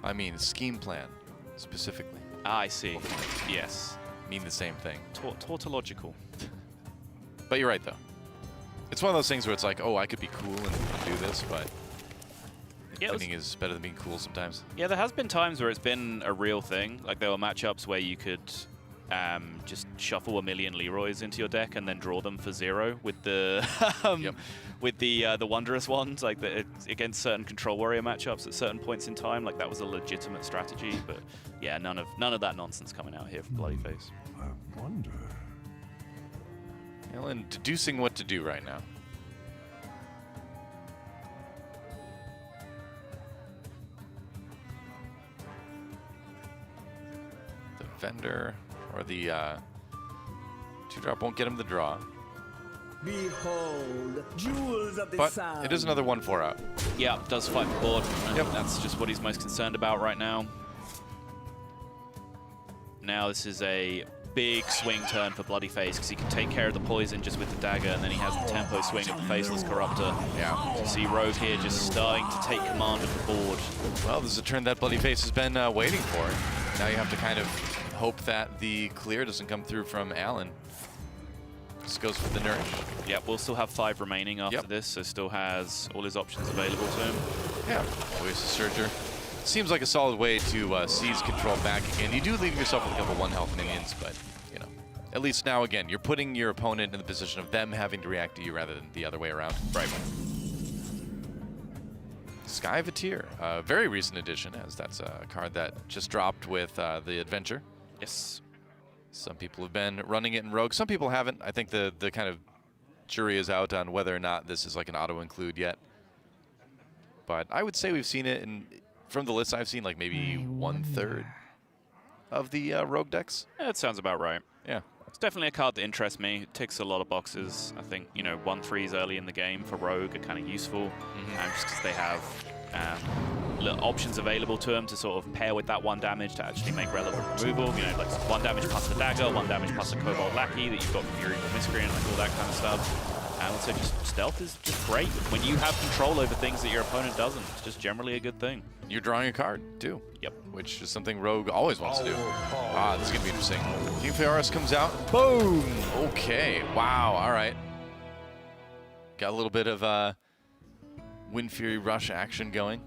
Speaker 1: I mean, scheme plan, specifically.
Speaker 2: Ah, I see. Yes.
Speaker 1: Mean the same thing.
Speaker 2: Tautological.
Speaker 1: But you're right, though. It's one of those things where it's like, oh, I could be cool and do this, but winning is better than being cool sometimes.
Speaker 2: Yeah, there has been times where it's been a real thing. Like, there were matchups where you could just shuffle 1,000,000 Leroys into your deck and then draw them for 0 with the with the Wondrous Wand, like against certain Control Warrior matchups at certain points in time. Like, that was a legitimate strategy, but yeah, none of that nonsense coming out here from bloodyface.
Speaker 3: I wonder.
Speaker 1: Alan deducing what to do right now. The vendor or the 2-drop won't get him the draw.
Speaker 5: Behold, jewels of the
Speaker 1: But
Speaker 5: sound.
Speaker 1: it is another 1/4 out.
Speaker 2: Yeah, does fight the board. That's just what he's most concerned about right now. Now this is a big swing turn for bloodyface because he can take care of the poison just with the dagger, and then he has the tempo swing of the Faceless Corruptor.
Speaker 1: Yeah.
Speaker 2: So see Rogue here just starting to take command of the board.
Speaker 1: Well, this is a turn that bloodyface has been waiting for. Now you have to kind of hope that the clear doesn't come through from Alan. Just goes for the nourish.
Speaker 2: Yep, we'll still have 5 remaining after this, so still has all his options available to him.
Speaker 1: Yeah, Oasis Surger. Seems like a solid way to seize control back again. You do leave yourself with a couple 1-health minions, but, at least now, again, you're putting your opponent in the position of them having to react to you rather than the other way around.
Speaker 2: Right.
Speaker 1: Sky Vatir, a very recent addition, as that's a card that just dropped with the Adventure.
Speaker 2: Yes.
Speaker 1: Some people have been running it in Rogue. Some people haven't. I think the kind of jury is out on whether or not this is like an auto-include yet. But I would say we've seen it from the list I've seen, like maybe 1/3 of the Rogue decks.
Speaker 2: Yeah, that sounds about right.
Speaker 1: Yeah.
Speaker 2: It's definitely a card that interests me. It ticks a lot of boxes. I think, 1/3s early in the game for Rogue are kind of useful, just because they have little options available to them to sort of pair with that 1 damage to actually make relevant removal. Like 1 damage plus the dagger, 1 damage plus the Cobalt Lackey that you've got from Fury from Miscreant, like all that kind of stuff. And also just stealth is just great. When you have control over things that your opponent doesn't, it's just generally a good thing.
Speaker 1: You're drawing a card, too.
Speaker 2: Yep.
Speaker 1: Which is something Rogue always wants to do. This is going to be interesting. King Fearis comes out. Boom! Okay. Wow. All right. Got a little bit of Wind Fury Rush action going.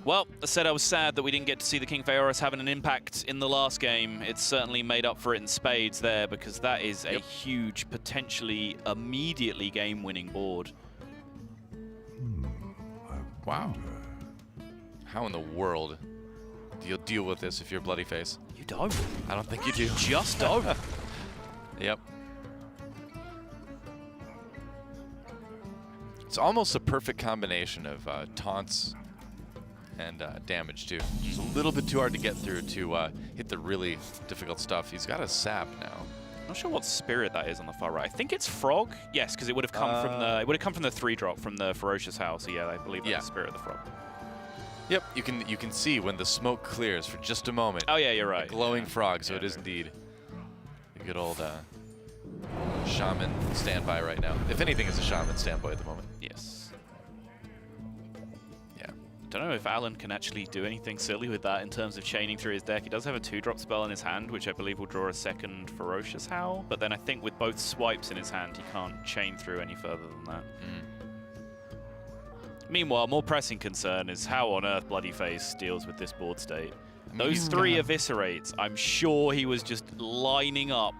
Speaker 2: Well, I said I was sad that we didn't get to see the King Fearis having an impact in the last game. It's certainly made up for it in spades there, because that is a huge, potentially immediately game-winning board.
Speaker 1: Wow. How in the world do you deal with this if you're bloodyface?
Speaker 2: You don't.
Speaker 1: I don't think you do.
Speaker 2: Just don't.
Speaker 1: Yep. It's almost a perfect combination of taunts and damage, too. It's a little bit too hard to get through to hit the really difficult stuff. He's got a sap now.
Speaker 2: I'm not sure what spirit that is on the far right. I think it's Frog. Yes, because it would have come from the 3-drop from the Ferocious House. So yeah, I believe that's the Spirit of the Frog.
Speaker 1: Yep, you can see when the smoke clears for just a moment.
Speaker 2: Oh yeah, you're right.
Speaker 1: A glowing frog, so it is indeed a good old shaman standby right now. If anything, it's a shaman standby at the moment.
Speaker 2: Yes.
Speaker 1: Yeah.
Speaker 2: Don't know if Alan can actually do anything silly with that in terms of chaining through his deck. He does have a 2-drop spell in his hand, which I believe will draw a second Ferocious Howl. But then I think with both swipes in his hand, he can't chain through any further than that. Meanwhile, more pressing concern is how on earth Bloodyface deals with this board state. Those 3 eviscerates, I'm sure he was just lining up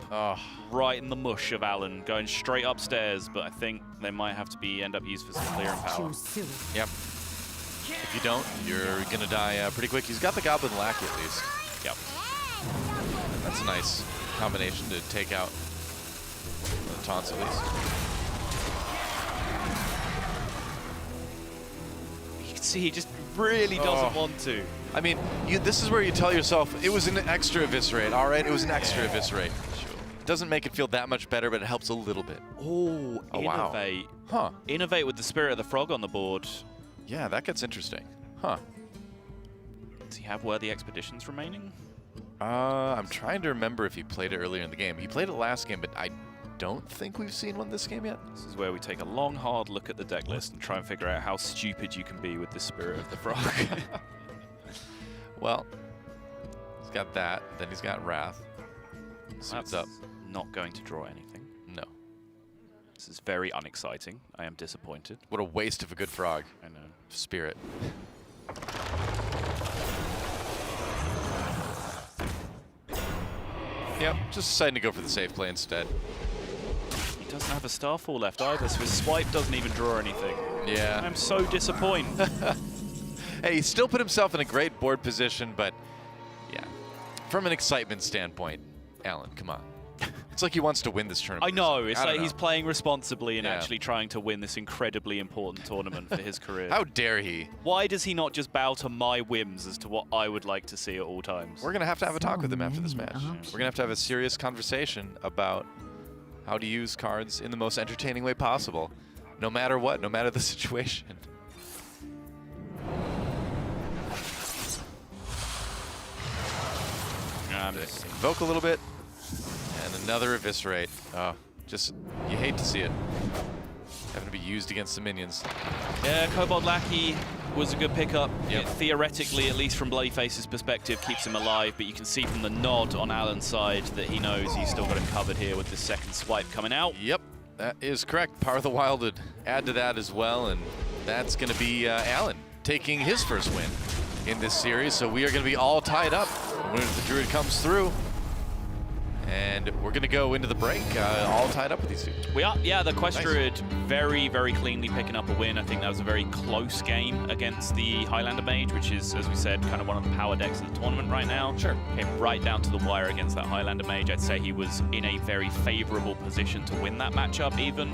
Speaker 2: right in the mush of Alan, going straight upstairs, but I think they might have to end up used for some clearing power.
Speaker 1: Yep. If you don't, you're going to die pretty quick. He's got the Goblin Lackey at least.
Speaker 2: Yep.
Speaker 1: That's a nice combination to take out the taunts at least.
Speaker 2: You can see he just really doesn't want to.
Speaker 1: I mean, this is where you tell yourself, it was an extra eviscerate, all right? It was an extra eviscerate.
Speaker 2: Sure.
Speaker 1: Doesn't make it feel that much better, but it helps a little bit.
Speaker 2: Oh, innovate.
Speaker 1: Wow. Huh.
Speaker 2: Innovate with the Spirit of the Frog on the board.
Speaker 1: Yeah, that gets interesting. Huh.
Speaker 2: Does he have Worthy Expeditions remaining?
Speaker 1: I'm trying to remember if he played it earlier in the game. He played it last game, but I don't think we've seen one this game yet.
Speaker 2: This is where we take a long, hard look at the deck list and try and figure out how stupid you can be with the Spirit of the Frog.
Speaker 1: Well, he's got that. Then he's got Wrath. So
Speaker 2: That's
Speaker 1: up.
Speaker 2: Not going to draw anything.
Speaker 1: No.
Speaker 2: This is very unexciting. I am disappointed.
Speaker 1: What a waste of a good frog.
Speaker 2: I know.
Speaker 1: Spirit. Yep, just deciding to go for the safe play instead.
Speaker 2: He doesn't have a Starfall left either, so his swipe doesn't even draw anything.
Speaker 1: Yeah.
Speaker 2: I'm so disappointed.
Speaker 1: Hey, he still put himself in a great board position, but yeah, from an excitement standpoint, Alan, come on. It's like he wants to win this tournament.
Speaker 2: I know. It's like he's
Speaker 1: know.
Speaker 2: playing responsibly and actually trying to win this incredibly important tournament for his career.
Speaker 1: How dare he?
Speaker 2: Why does he not just bow to my whims as to what I would like to see at all times?
Speaker 1: We're going to have a talk with him after this match. We're going to have a serious conversation about how to use cards in the most entertaining way possible, no matter what, no matter the situation. Invoke a little bit. And another eviscerate. Oh, just, you hate to see it. Having to be used against the minions.
Speaker 2: Yeah, Cobalt Lackey was a good pickup.
Speaker 1: Yep.
Speaker 2: It theoretically, at least from Bloodyface's perspective, keeps him alive, but you can see from the nod on Alan's side that he knows he's still got him covered here with the second swipe coming out.
Speaker 1: Yep, that is correct. Power of the Wild would add to that as well, and that's going to be Alan taking his first win in this series, so we are going to be all tied up when the Druid comes through. And we're going to go into the break all tied up with these two.
Speaker 2: We are, yeah, the Quest
Speaker 1: Nice.
Speaker 2: Druid very, very cleanly picking up a win. I think that was a very close game against the Highlander Mage, which is, as we said, kind of one of the power decks of the tournament right now.
Speaker 1: Sure.
Speaker 2: Came right down to the wire against that Highlander Mage. I'd say he was in a very favorable position to win that matchup even,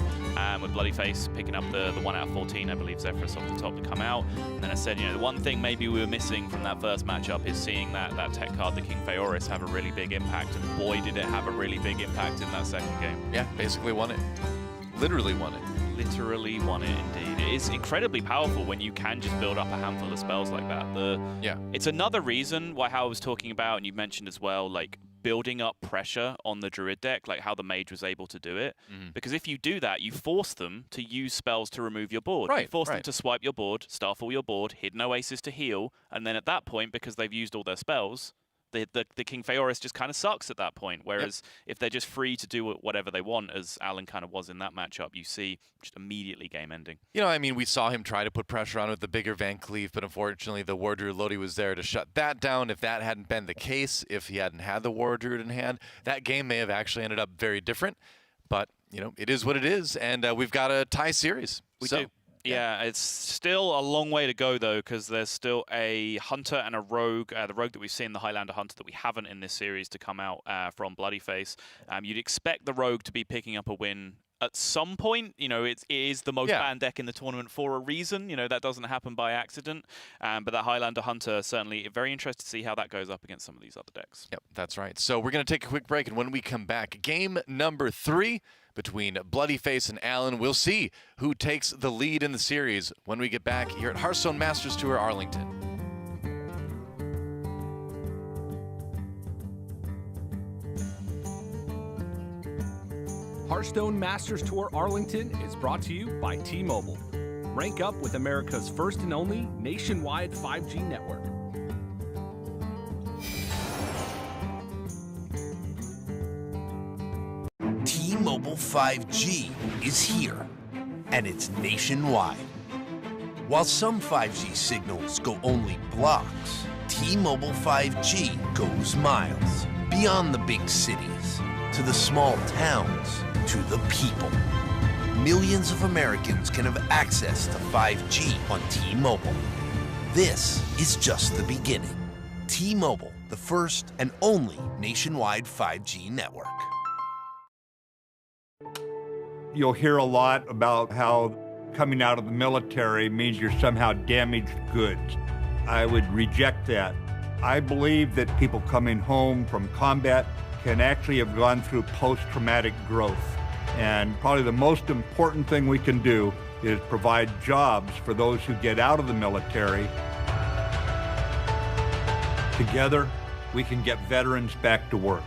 Speaker 2: with bloodyface picking up the 1 out of 14, I believe, Zephyrus off the top to come out. And then I said, you know, the one thing maybe we were missing from that first matchup is seeing that tech card, the King Phaoris, have a really big impact, and boy did it have a really big impact in that second game.
Speaker 1: Yeah, basically won it. Literally won it.
Speaker 2: Literally won it indeed. It is incredibly powerful when you can just build up a handful of spells like that. It's another reason why how I was talking about, and you mentioned as well, like building up pressure on the Druid deck, like how the Mage was able to do it. Because if you do that, you force them to use spells to remove your board.
Speaker 1: Right,
Speaker 2: you force them to swipe your board, Starfall your board, Hidden Oasis to heal, and then at that point, because they've used all their spells, the King Phaoris just kind of sucks at that point. Whereas if they're just free to do whatever they want, as Alan kind of was in that matchup, you see just immediately game ending.
Speaker 1: You know, I mean, we saw him try to put pressure on with the bigger Van Cleave, but unfortunately the War Druid Lodi was there to shut that down. If that hadn't been the case, if he hadn't had the War Druid in hand, that game may have actually ended up very different. But, you know, it is what it is, and we've got a tie series.
Speaker 2: We do. Yeah, it's still a long way to go, though, because there's still a Hunter and a Rogue. The Rogue that we've seen, the Highlander Hunter that we haven't in this series, to come out from bloodyface. You'd expect the Rogue to be picking up a win at some point. You know, it is the most banned deck in the tournament for a reason. You know, that doesn't happen by accident. But that Highlander Hunter, certainly very interested to see how that goes up against some of these other decks.
Speaker 1: Yep, that's right. So we're going to take a quick break, and when we come back, game number 3 between bloodyface and Alan. We'll see who takes the lead in the series when we get back here at Hearthstone Masters Tour Arlington.
Speaker 6: Hearthstone Masters Tour Arlington is brought to you by T-Mobile. Rank up with America's first and only nationwide 5G network.
Speaker 7: T-Mobile 5G is here, and it's nationwide. While some 5G signals go only blocks, T-Mobile 5G goes miles, beyond the big cities, to the small towns, to the people. Millions of Americans can have access to 5G on T-Mobile. This is just the beginning. T-Mobile, the first and only nationwide 5G network.
Speaker 3: You'll hear a lot about how coming out of the military means you're somehow damaged goods. I would reject that. I believe that people coming home from combat can actually have gone through post-traumatic growth. And probably the most important thing we can do is provide jobs for those who get out of the military. Together, we can get veterans back to work.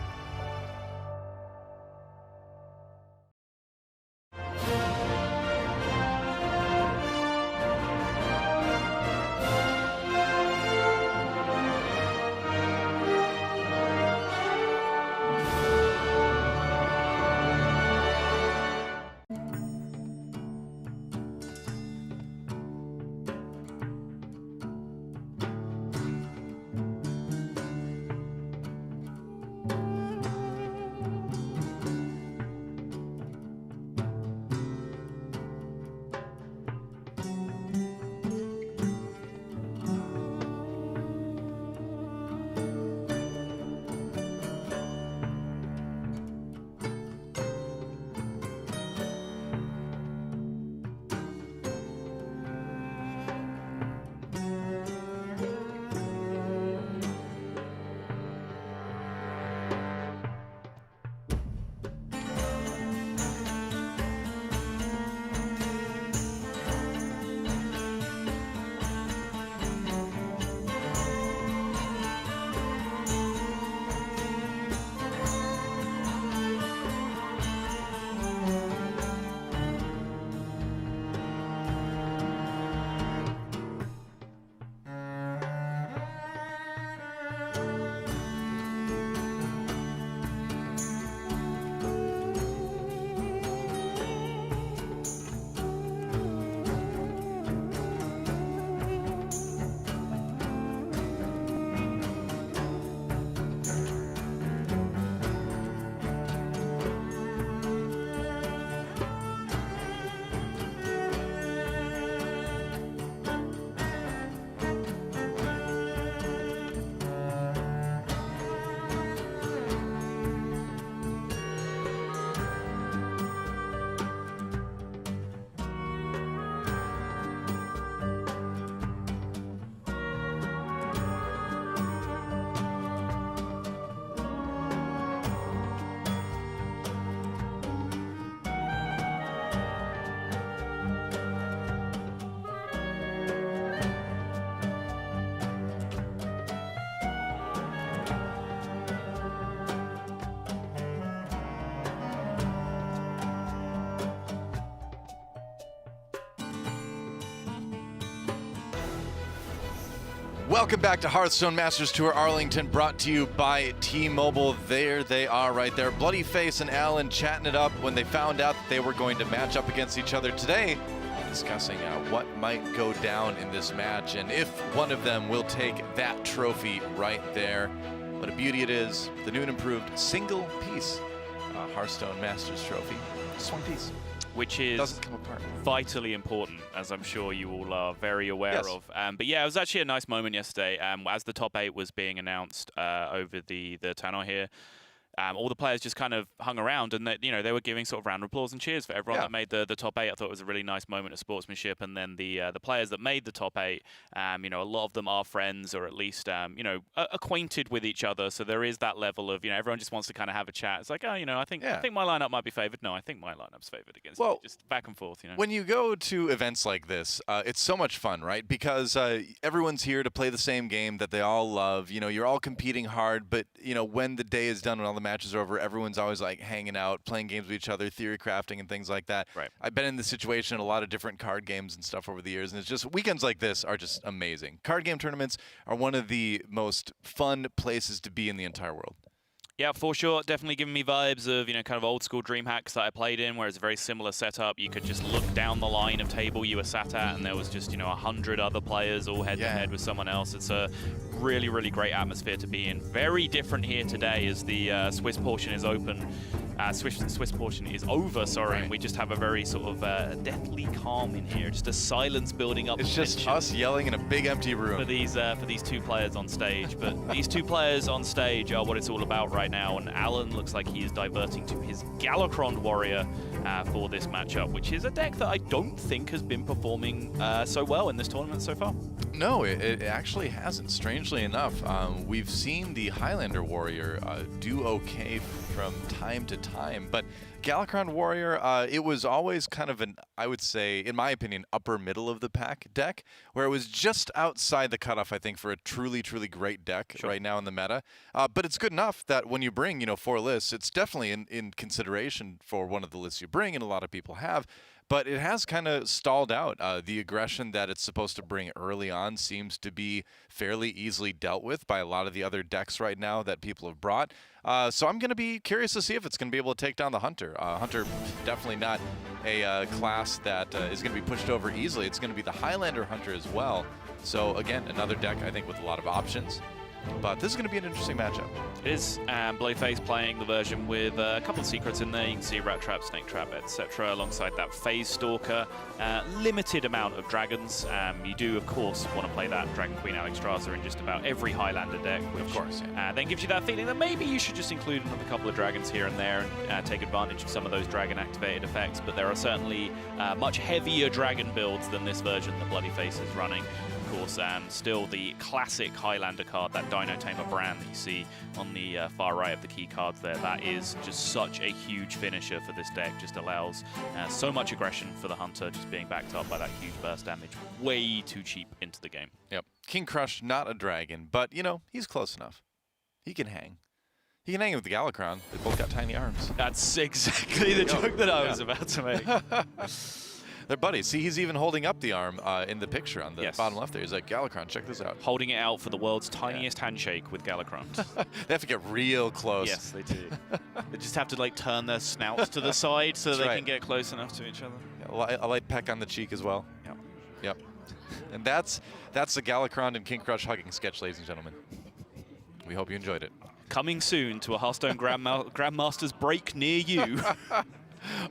Speaker 1: Welcome back to Hearthstone Masters Tour Arlington, brought to you by T-Mobile. There they are right there. Bloodyface and Alan chatting it up when they found out that they were going to match up against each other today, discussing what might go down in this match and if one of them will take that trophy right there. What a beauty it is. The new and improved single piece Hearthstone Masters trophy. Just one piece.
Speaker 2: Which is
Speaker 1: Doesn't come apart.
Speaker 2: vitally important, as I'm sure you all are very aware of. But yeah, it was actually a nice moment yesterday. As the top 8 was being announced over the tunnel here, all the players just kind of hung around, and they were giving sort of round of applause and cheers for everyone that made the top 8. I thought it was a really nice moment of sportsmanship. And then the players that made the top 8, a lot of them are friends, or at least acquainted with each other. So there is that level of everyone just wants to kind of have a chat. It's like, I think my lineup might be favored. No, I think my lineup's favored against you. Just back and forth.
Speaker 1: When you go to events like this, it's so much fun, right? Because everyone's here to play the same game that they all love. You're all competing hard, but when the day is done, when all the matches are over, everyone's always like hanging out, playing games with each other, theory crafting and things like that.
Speaker 2: Right.
Speaker 1: I've been in this situation in a lot of different card games and stuff over the years, and it's just weekends like this are just amazing. Card game tournaments are one of the most fun places to be in the entire world.
Speaker 2: Yeah, for sure. Definitely giving me vibes of, kind of old school DreamHacks that I played in, where it's a very similar setup. You could just look down the line of table you were sat at, and there was just, 100 other players all head to head with someone else. It's a really, really great atmosphere to be in. Very different here today as the Swiss portion is open. Swiss portion is over, sorry, and we just have a very sort of deathly calm in here, just a silence building up.
Speaker 1: It's just us yelling in a big empty room
Speaker 2: for these two players on stage. But these two players on stage are what it's all about right now, and Alan looks like he is diverting to his Galakron Warrior for this matchup, which is a deck that I don't think has been performing so well in this tournament so far.
Speaker 1: No, it actually hasn't, strangely enough. We've seen the Highlander Warrior do okay from time to time, but Galakron Warrior, it was always kind of I would say, in my opinion, upper middle of the pack deck, where it was just outside the cutoff, I think, for a truly, truly great deck right now in the meta. But it's good enough that when you bring, 4 lists, it's definitely in consideration for one of the lists you bring, and a lot of people have. But it has kind of stalled out. The aggression that it's supposed to bring early on seems to be fairly easily dealt with by a lot of the other decks right now that people have brought. So I'm going to be curious to see if it's going to be able to take down the Hunter. Hunter, definitely not a class that is going to be pushed over easily. It's going to be the Highlander Hunter as well. So again, another deck, I think, with a lot of options. But this is going to be an interesting matchup.
Speaker 2: It is. Bloodyface playing the version with a couple of secrets in there. You can see Rat Trap, Snake Trap, etc. Alongside that Phase Stalker. Limited amount of dragons. You do, of course, want to play that Dragon Queen Alexstrasza in just about every Highlander deck. Which,
Speaker 1: of course,
Speaker 2: then gives you that feeling that maybe you should just include another couple of dragons here and there and take advantage of some of those dragon-activated effects. But there are certainly much heavier dragon builds than this version that Bloodyface is running. Of course, still the classic Highlander card, that Dino Tamer brand that you see on the far right of the key cards there. That is just such a huge finisher for this deck. Just allows so much aggression for the Hunter, just being backed up by that huge burst damage. Way too cheap into the game.
Speaker 1: Yep. King Crush, not a dragon, but, he's close enough. He can hang. He can hang with the Galakron. They both got tiny arms.
Speaker 2: That's exactly the joke that I was about to make.
Speaker 1: They're buddies. See, he's even holding up the arm in the picture on the bottom left there. He's like, Galakron, check this out.
Speaker 2: Holding it out for the world's tiniest handshake with Galakron.
Speaker 1: They have to get real close.
Speaker 2: Yes, they do. They just have to turn their snouts to the side so they can get close enough to each other.
Speaker 1: Yeah, a light peck on the cheek as well.
Speaker 2: Yep.
Speaker 1: Yep. And that's the Galakron and King Crush hugging sketch, ladies and gentlemen. We hope you enjoyed it.
Speaker 2: Coming soon to a Hearthstone Grandmasters break near you.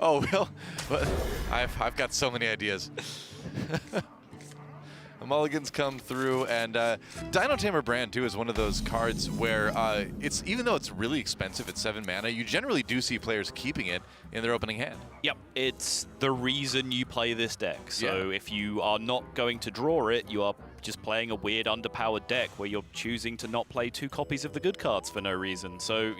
Speaker 1: Oh, well, I've got so many ideas. The mulligans come through, and Dino Tamer Brand, too, is one of those cards where it's even though it's really expensive at 7 mana, you generally do see players keeping it in their opening hand.
Speaker 2: Yep, it's the reason you play this deck. So if you are not going to draw it, you are just playing a weird underpowered deck where you're choosing to not play 2 copies of the good cards for no reason. So,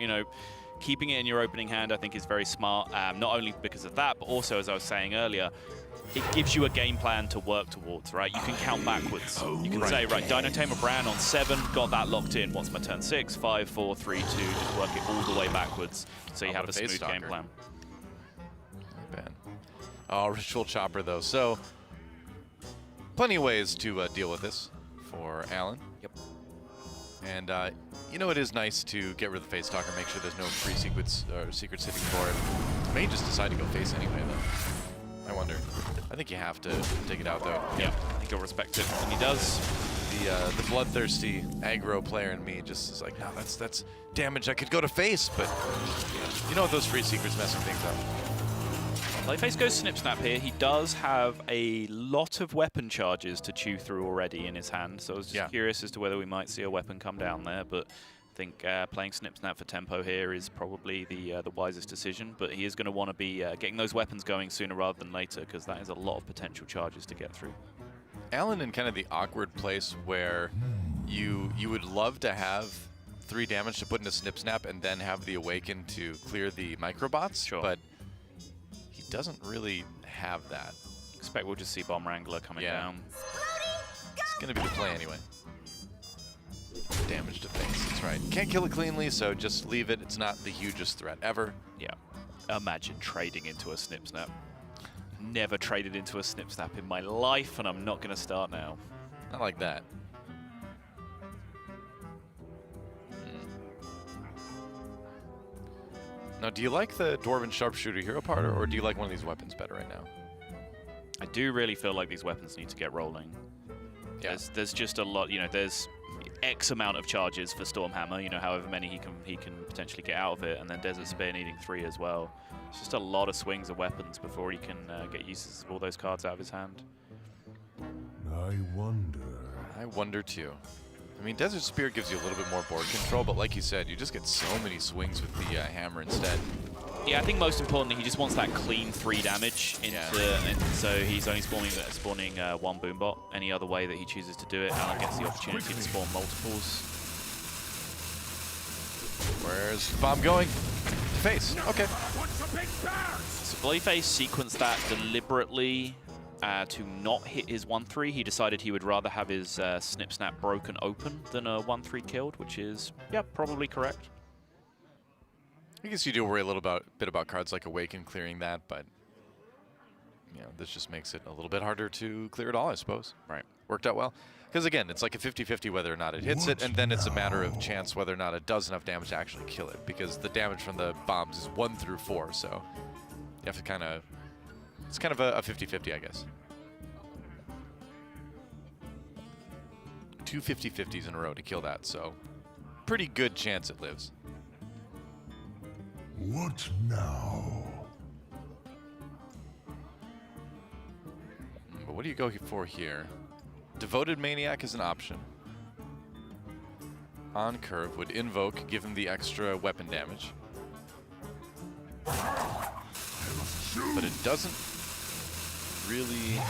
Speaker 2: keeping it in your opening hand, I think, is very smart, not only because of that, but also, as I was saying earlier, it gives you a game plan to work towards, right? You can count backwards. You can say, right, Dino Tamer Brand on 7, got that locked in. What's my turn? 6, 5, 4, 3, 2, just work it all the way backwards so you have a smooth game plan.
Speaker 1: Not bad. Oh, Ritual Chopper, though. So, plenty of ways to deal with this for Alan.
Speaker 2: Yep.
Speaker 1: And you know, it is nice to get rid of the face talker, make sure there's no free secrets hitting for it. May just decide to go face anyway, though. I wonder. I think you have to take it out, though.
Speaker 2: Yeah, I think he'll respect it, and he does.
Speaker 1: The bloodthirsty aggro player in me just is like, no, that's damage. I could go to face, but you know those free secrets messing things up.
Speaker 2: Bloodyface goes Snip Snap here. He does have a lot of weapon charges to chew through already in his hand, so I was just curious as to whether we might see a weapon come down there, but I think playing Snip Snap for tempo here is probably the wisest decision, but he is going to want to be getting those weapons going sooner rather than later, because that is a lot of potential charges to get through.
Speaker 1: Alan in kind of the awkward place where you would love to have 3 damage to put into Snip Snap and then have the Awaken to clear the microbots, but he doesn't really have that.
Speaker 2: Expect we'll just see Bomb Wrangler coming down.
Speaker 1: It's going to be the play anyway. Damage to face, that's right. Can't kill it cleanly, so just leave it. It's not the hugest threat ever.
Speaker 2: Yeah. Imagine trading into a Snip Snap. Never traded into a Snip Snap in my life, and I'm not going to start now.
Speaker 1: Not like that. Now, do you like the Dwarven Sharpshooter hero part, or do you like one of these weapons better right now?
Speaker 2: I do really feel like these weapons need to get rolling. Yeah. There's just a lot, you know, there's X amount of charges for Stormhammer, you know, however many he can potentially get out of it, and then Desert Spear needing 3 as well. It's just a lot of swings of weapons before he can get uses of all those cards out of his hand.
Speaker 3: I
Speaker 1: wonder too. I mean, Desert Spear gives you a little bit more board control, but like you said, you just get so many swings with the hammer instead.
Speaker 2: Yeah, I think most importantly, he just wants that clean 3 damage into, and so he's only spawning 1 Boombot. Any other way that he chooses to do it, Alan gets the opportunity to spawn multiples.
Speaker 1: Where's the bomb going? Face. Okay.
Speaker 2: So Bloodyface sequenced that deliberately to not hit his 1-3. He decided he would rather have his Snip Snap broken open than a 1-3 killed, which is, probably correct.
Speaker 1: I guess you do worry a little bit about cards like Awaken clearing that, but you know, this just makes it a little bit harder to clear it all, I suppose. Right. Worked out well. Because again, it's like a 50-50 whether or not it hits it, and then it's a matter of chance whether or not it does enough damage to actually kill it, because the damage from the bombs is 1 through 4, so you have to kind of, it's kind of a 50-50, I guess. 2 50-50s in a row to kill that, so pretty good chance it lives.
Speaker 3: What now?
Speaker 1: But what do you go for here? Devoted Maniac is an option. On curve would invoke, give him the extra weapon damage. But it doesn't really,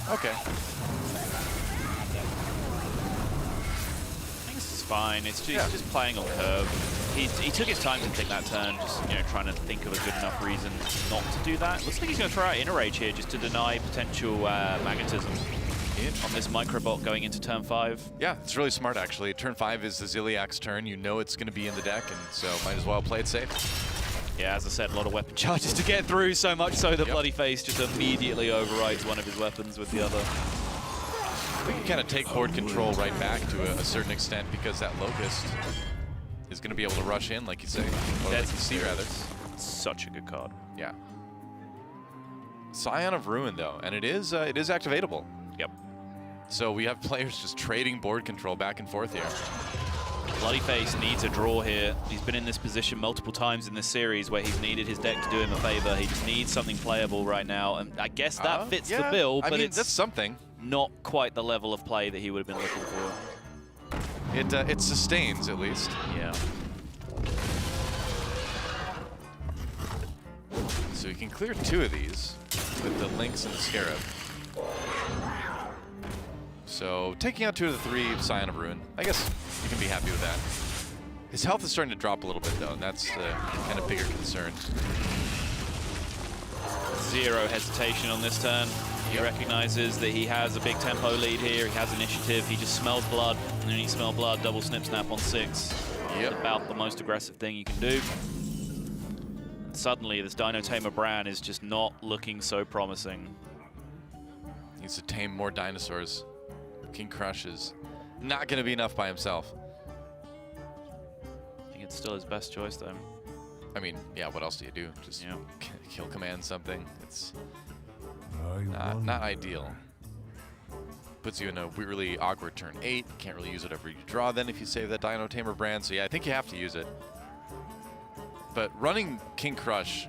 Speaker 1: okay.
Speaker 2: I think this is fine. It's just playing on curve. He took his time to take that turn, just trying to think of a good enough reason not to do that. Looks like he's going to try out Inner Rage here just to deny potential magnetism on this Microbot going into turn 5.
Speaker 1: Yeah, it's really smart actually. Turn 5 is the Ziliak's turn. You know it's going to be in the deck, and so might as well play it safe.
Speaker 2: Yeah, as I said, a lot of weapon charges to get through, so much so that Bloodyface just immediately overrides one of his weapons with the other.
Speaker 1: We can kind of take board control right back to a certain extent, because that Locust is going to be able to rush in, like you say. Or like you see, rather.
Speaker 2: Such a good card.
Speaker 1: Yeah. Scion of Ruin, though, and it is activatable.
Speaker 2: Yep.
Speaker 1: So we have players just trading board control back and forth here.
Speaker 2: Bloodyface needs a draw here. He's been in this position multiple times in this series where he's needed his deck to do him a favor. He just needs something playable right now, and I guess that fits the bill, but it's
Speaker 1: that's something.
Speaker 2: Not quite the level of play that he would have been looking for.
Speaker 1: It sustains, at least.
Speaker 2: Yeah.
Speaker 1: So you can clear 2 of these with the Lynx and the Scarab. So taking out 2 of the 3 Scion of Ruin, I guess you can be happy with that. His health is starting to drop a little bit, though, and that's the kind of bigger concern.
Speaker 2: 0 hesitation on this turn. He recognizes that he has a big tempo lead here. He has initiative. He just smells blood, and then he smells blood, double Snip Snap on 6. Yep. About the most aggressive thing you can do. And suddenly, this Dino Tamer Bran is just not looking so promising.
Speaker 1: Needs to tame more dinosaurs. King Crush is not going to be enough by himself.
Speaker 2: It's still his best choice, though.
Speaker 1: I mean, yeah, what else do you do? Just kill command something. It's not ideal. Puts you in a really awkward turn 8. Can't really use whatever you draw then if you save that Dino Tamer brand. So yeah, I think you have to use it. But running King Crush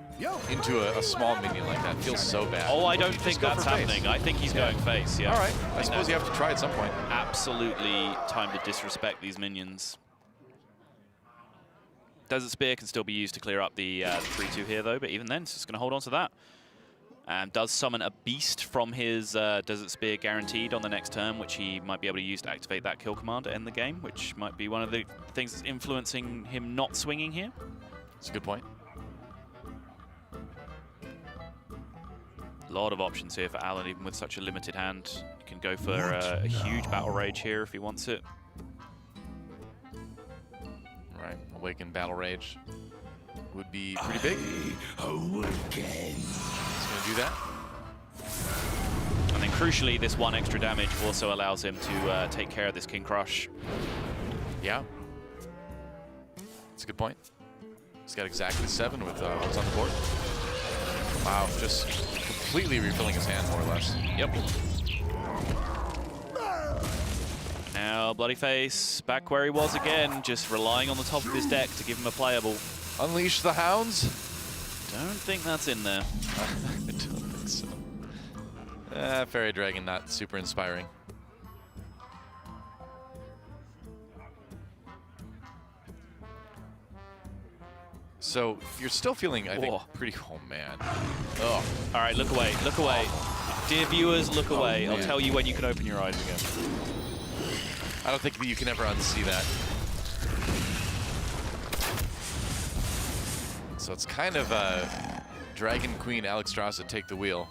Speaker 1: into a small minion like that feels so bad.
Speaker 2: Oh, I don't think that's happening. I think he's going face, yeah.
Speaker 1: All right, I suppose you have to try at some point.
Speaker 2: Absolutely time to disrespect these minions. Desert Spear can still be used to clear up the 3-2 here, though, but even then, it's just going to hold on to that. Does summon a beast from his Desert Spear guaranteed on the next turn, which he might be able to use to activate that kill command to end the game, which might be one of the things that's influencing him not swinging here.
Speaker 1: That's a good point.
Speaker 2: A lot of options here for Alan, even with such a limited hand. He can go for a huge Battle Rage here if he wants it.
Speaker 1: All right, Awaken Battle Rage would be pretty big. He's going to do that.
Speaker 2: And then crucially, this 1 extra damage also allows him to take care of this King Crush.
Speaker 1: Yeah. That's a good point. He's got exactly 7 with what's on the board. Wow, just completely refilling his hand, more or less.
Speaker 2: Yep. Now, Bloodyface back where he was again, just relying on the top of his deck to give him a playable.
Speaker 1: Unleash the Hounds?
Speaker 2: Don't think that's in there.
Speaker 1: I don't think so. Fairy Dragon, not super inspiring. So you're still feeling, I think, pretty. Oh man. Oh.
Speaker 2: All right, look away, look away. Dear viewers, look away. I'll tell you when you can open your eyes again.
Speaker 1: I don't think that you can ever unsee that. So it's kind of Dragon Queen Alexstrasza take the wheel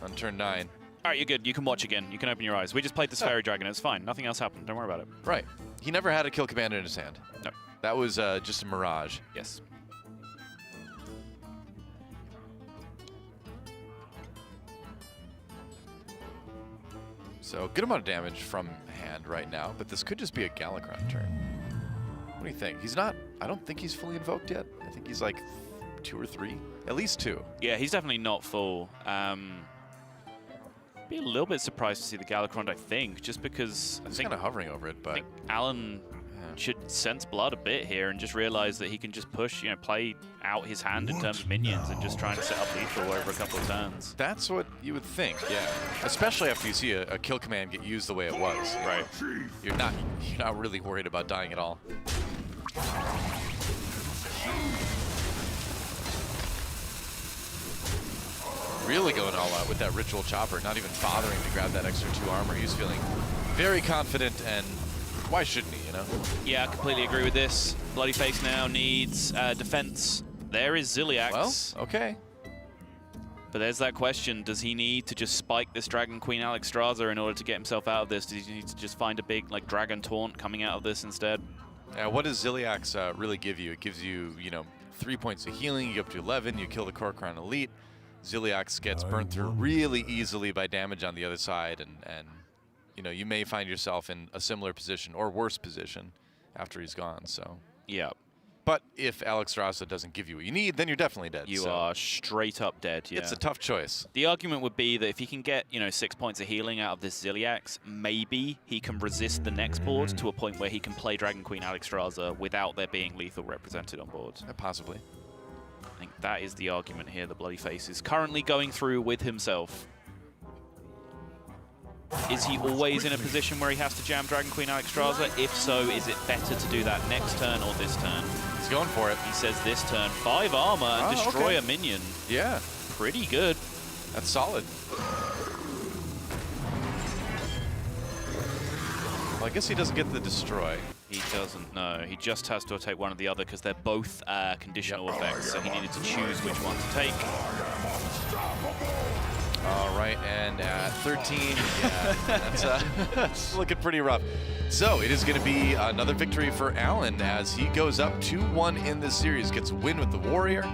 Speaker 1: on turn 9.
Speaker 2: All right, you're good. You can watch again. You can open your eyes. We just played this Fairy Dragon. It's fine. Nothing else happened. Don't worry about it.
Speaker 1: Right. He never had a kill command in his hand.
Speaker 2: No.
Speaker 1: That was just a mirage.
Speaker 2: Yes.
Speaker 1: So good amount of damage from hand right now, but this could just be a Galakron turn. What do you think? He's not, I don't think he's fully invoked yet. I think he's like 2 or 3, at least 2.
Speaker 2: Yeah, he's definitely not full. Be a little bit surprised to see the Galakron, I think, just because
Speaker 1: I think kind of hovering over it, but
Speaker 2: I think Alan should sense blood a bit here and just realize that he can just push, play out his hand in terms of minions and just trying to set up lethal over a couple of turns.
Speaker 1: That's what you would think, yeah. Especially after you see a kill command get used the way it was.
Speaker 2: Right.
Speaker 1: You're not really worried about dying at all. Really going all out with that Ritual Chopper, not even bothering to grab that extra 2 armor. He's feeling very confident, and why shouldn't he,
Speaker 2: Yeah, I completely agree with this. Bloodyface now needs defense. There is Ziliax.
Speaker 1: Well, okay.
Speaker 2: But there's that question, does he need to just spike this Dragon Queen Alexstrasza in order to get himself out of this? Does he need to just find a big Dragon Taunt coming out of this instead?
Speaker 1: Yeah, what does Ziliax really give you? It gives you, 3 points of healing, you get up to 11, you kill the Quarterfinals Elite. Ziliax gets burnt through really easily by damage on the other side, and you may find yourself in a similar position or worse position after he's gone. So
Speaker 2: yeah.
Speaker 1: But if Alexstrasza doesn't give you what you need, then you're definitely dead.
Speaker 2: You are straight up dead, yeah.
Speaker 1: It's a tough choice.
Speaker 2: The argument would be that if he can get, 6 points of healing out of this Ziliax, maybe he can resist the next board to a point where he can play Dragon Queen Alexstrasza without there being lethal represented on board.
Speaker 1: Possibly.
Speaker 2: I think that is the argument here that Bloodyface is currently going through with himself. Is he always in a position where he has to jam Dragon Queen Alexstrasza? If so, is it better to do that next turn or this turn?
Speaker 1: He's going for it.
Speaker 2: He says this turn. 5 armor and destroy a minion.
Speaker 1: Yeah.
Speaker 2: Pretty good.
Speaker 1: That's solid. Well, I guess he doesn't get the destroy.
Speaker 2: He doesn't, no. He just has to take one or the other because they're both conditional effects, so he needed to choose which one to take.
Speaker 1: All right, and at 13, yeah, that's looking pretty rough. So it is going to be another victory for Alan as he goes up 2-1 in this series, gets a win with the Warrior,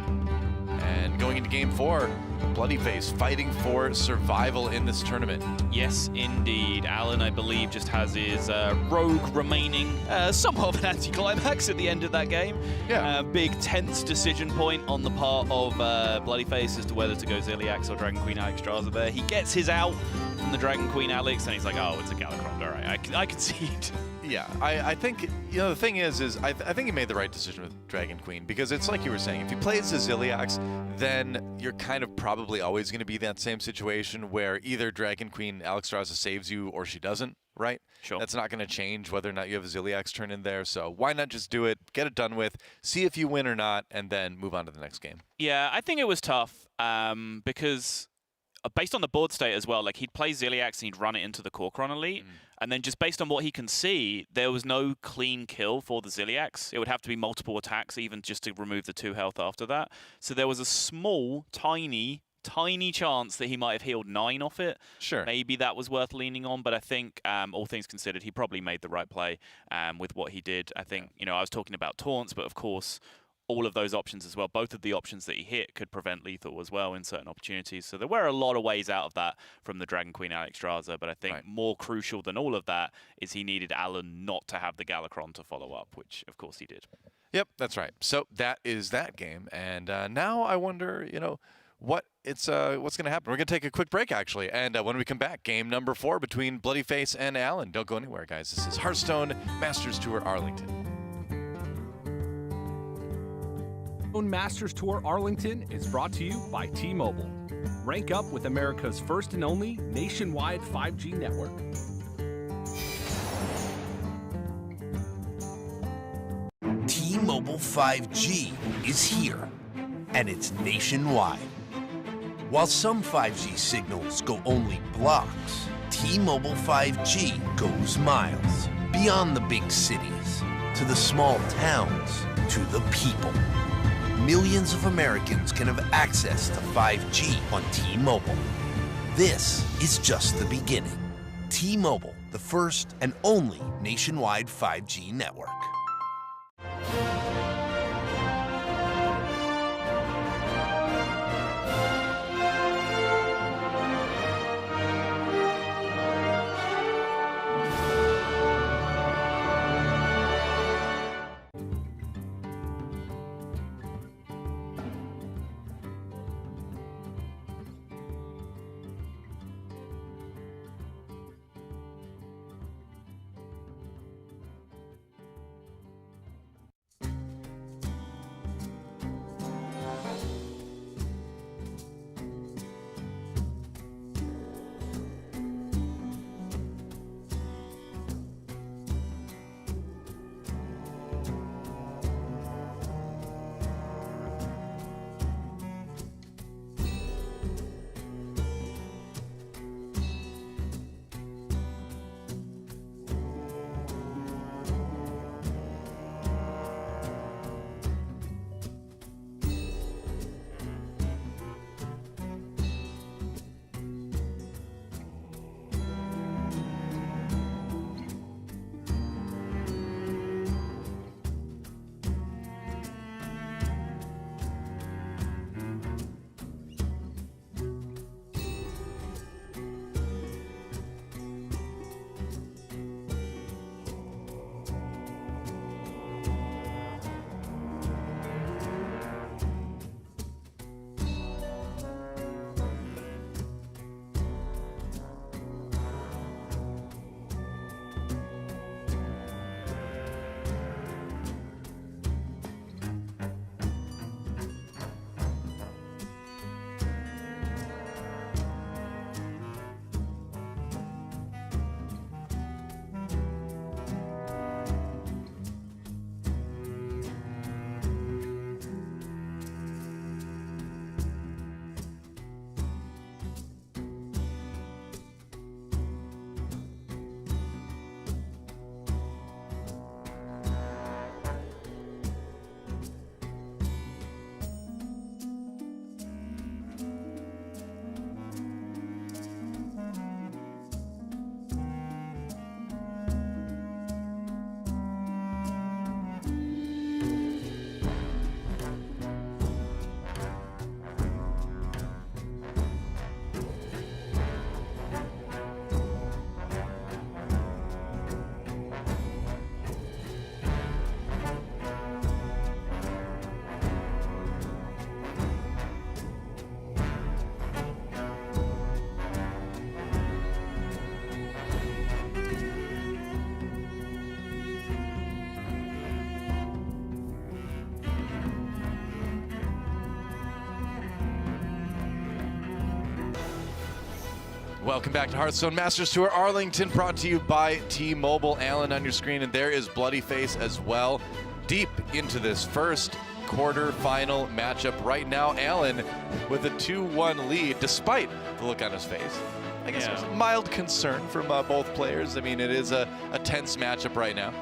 Speaker 1: And going into game 4, bloodyface fighting for survival in this tournament.
Speaker 2: Yes, indeed. Alan, I believe, just has his rogue remaining. Somewhat of an anticlimax at the end of that game.
Speaker 1: Yeah.
Speaker 2: Big tense decision point on the part of bloodyface as to whether to go Ziliax or Dragon Queen Alexstrasza there. He gets his out from the Dragon Queen Alex, and he's like, oh, it's a Galakrond. All right, I concede.
Speaker 1: Yeah, I think, you know, the thing is I think he made the right decision with Dragon Queen, because it's like you were saying, if he plays the Ziliax, then you're kind of probably always going to be in that same situation where either Dragon Queen Alexstrasza saves you or she doesn't, right?
Speaker 2: Sure.
Speaker 1: That's not going to change whether or not you have a Ziliax turn in there, so why not just do it, get it done with, see if you win or not, and then move on to the next game.
Speaker 2: Yeah, I think it was tough because based on the board state as well, like he'd play Ziliax and he'd run it into the Quarterfinals Elite, and then just based on what he can see, there was no clean kill for the Ziliax. It would have to be multiple attacks even just to remove the 2 health after that. So there was a small, tiny chance that he might have healed 9 off it.
Speaker 1: Sure.
Speaker 2: Maybe that was worth leaning on, but I think all things considered, he probably made the right play with what he did. I think, you know, I was talking about taunts, but of course, all of those options as well. Both of the options that he hit could prevent lethal as well in certain opportunities. So there were a lot of ways out of that from the Dragon Queen Alexstrasza, but I think more crucial than all of that is he needed Alan not to have the Galakrond to follow up, which of course he did.
Speaker 1: Yep, that's right. So that is that game, and now I wonder, you know, what's going to happen. We're going to take a quick break, actually, and when we come back, game number 4 between bloodyface and Alan. Don't go anywhere, guys. This is Hearthstone Masters Tour Arlington.
Speaker 6: Hearthstone Masters Tour Arlington is brought to you by T-Mobile. Rank up with America's first and only nationwide 5G network.
Speaker 7: T-Mobile 5G is here, and it's nationwide. While some 5G signals go only blocks, T-Mobile 5G goes miles, beyond the big cities, to the small towns, to the people. Millions of Americans can have access to 5G on T-Mobile. This is just the beginning. T-Mobile, the first and only nationwide 5G network.
Speaker 1: Welcome back to Hearthstone Masters Tour Arlington, brought to you by T-Mobile. Alan on your screen, and there is bloodyface as well. Deep into this first quarter-final matchup right now. Alan with a 2-1 lead, despite the look on his face. I guess there's a mild concern from both players. I mean, it is a tense matchup right now.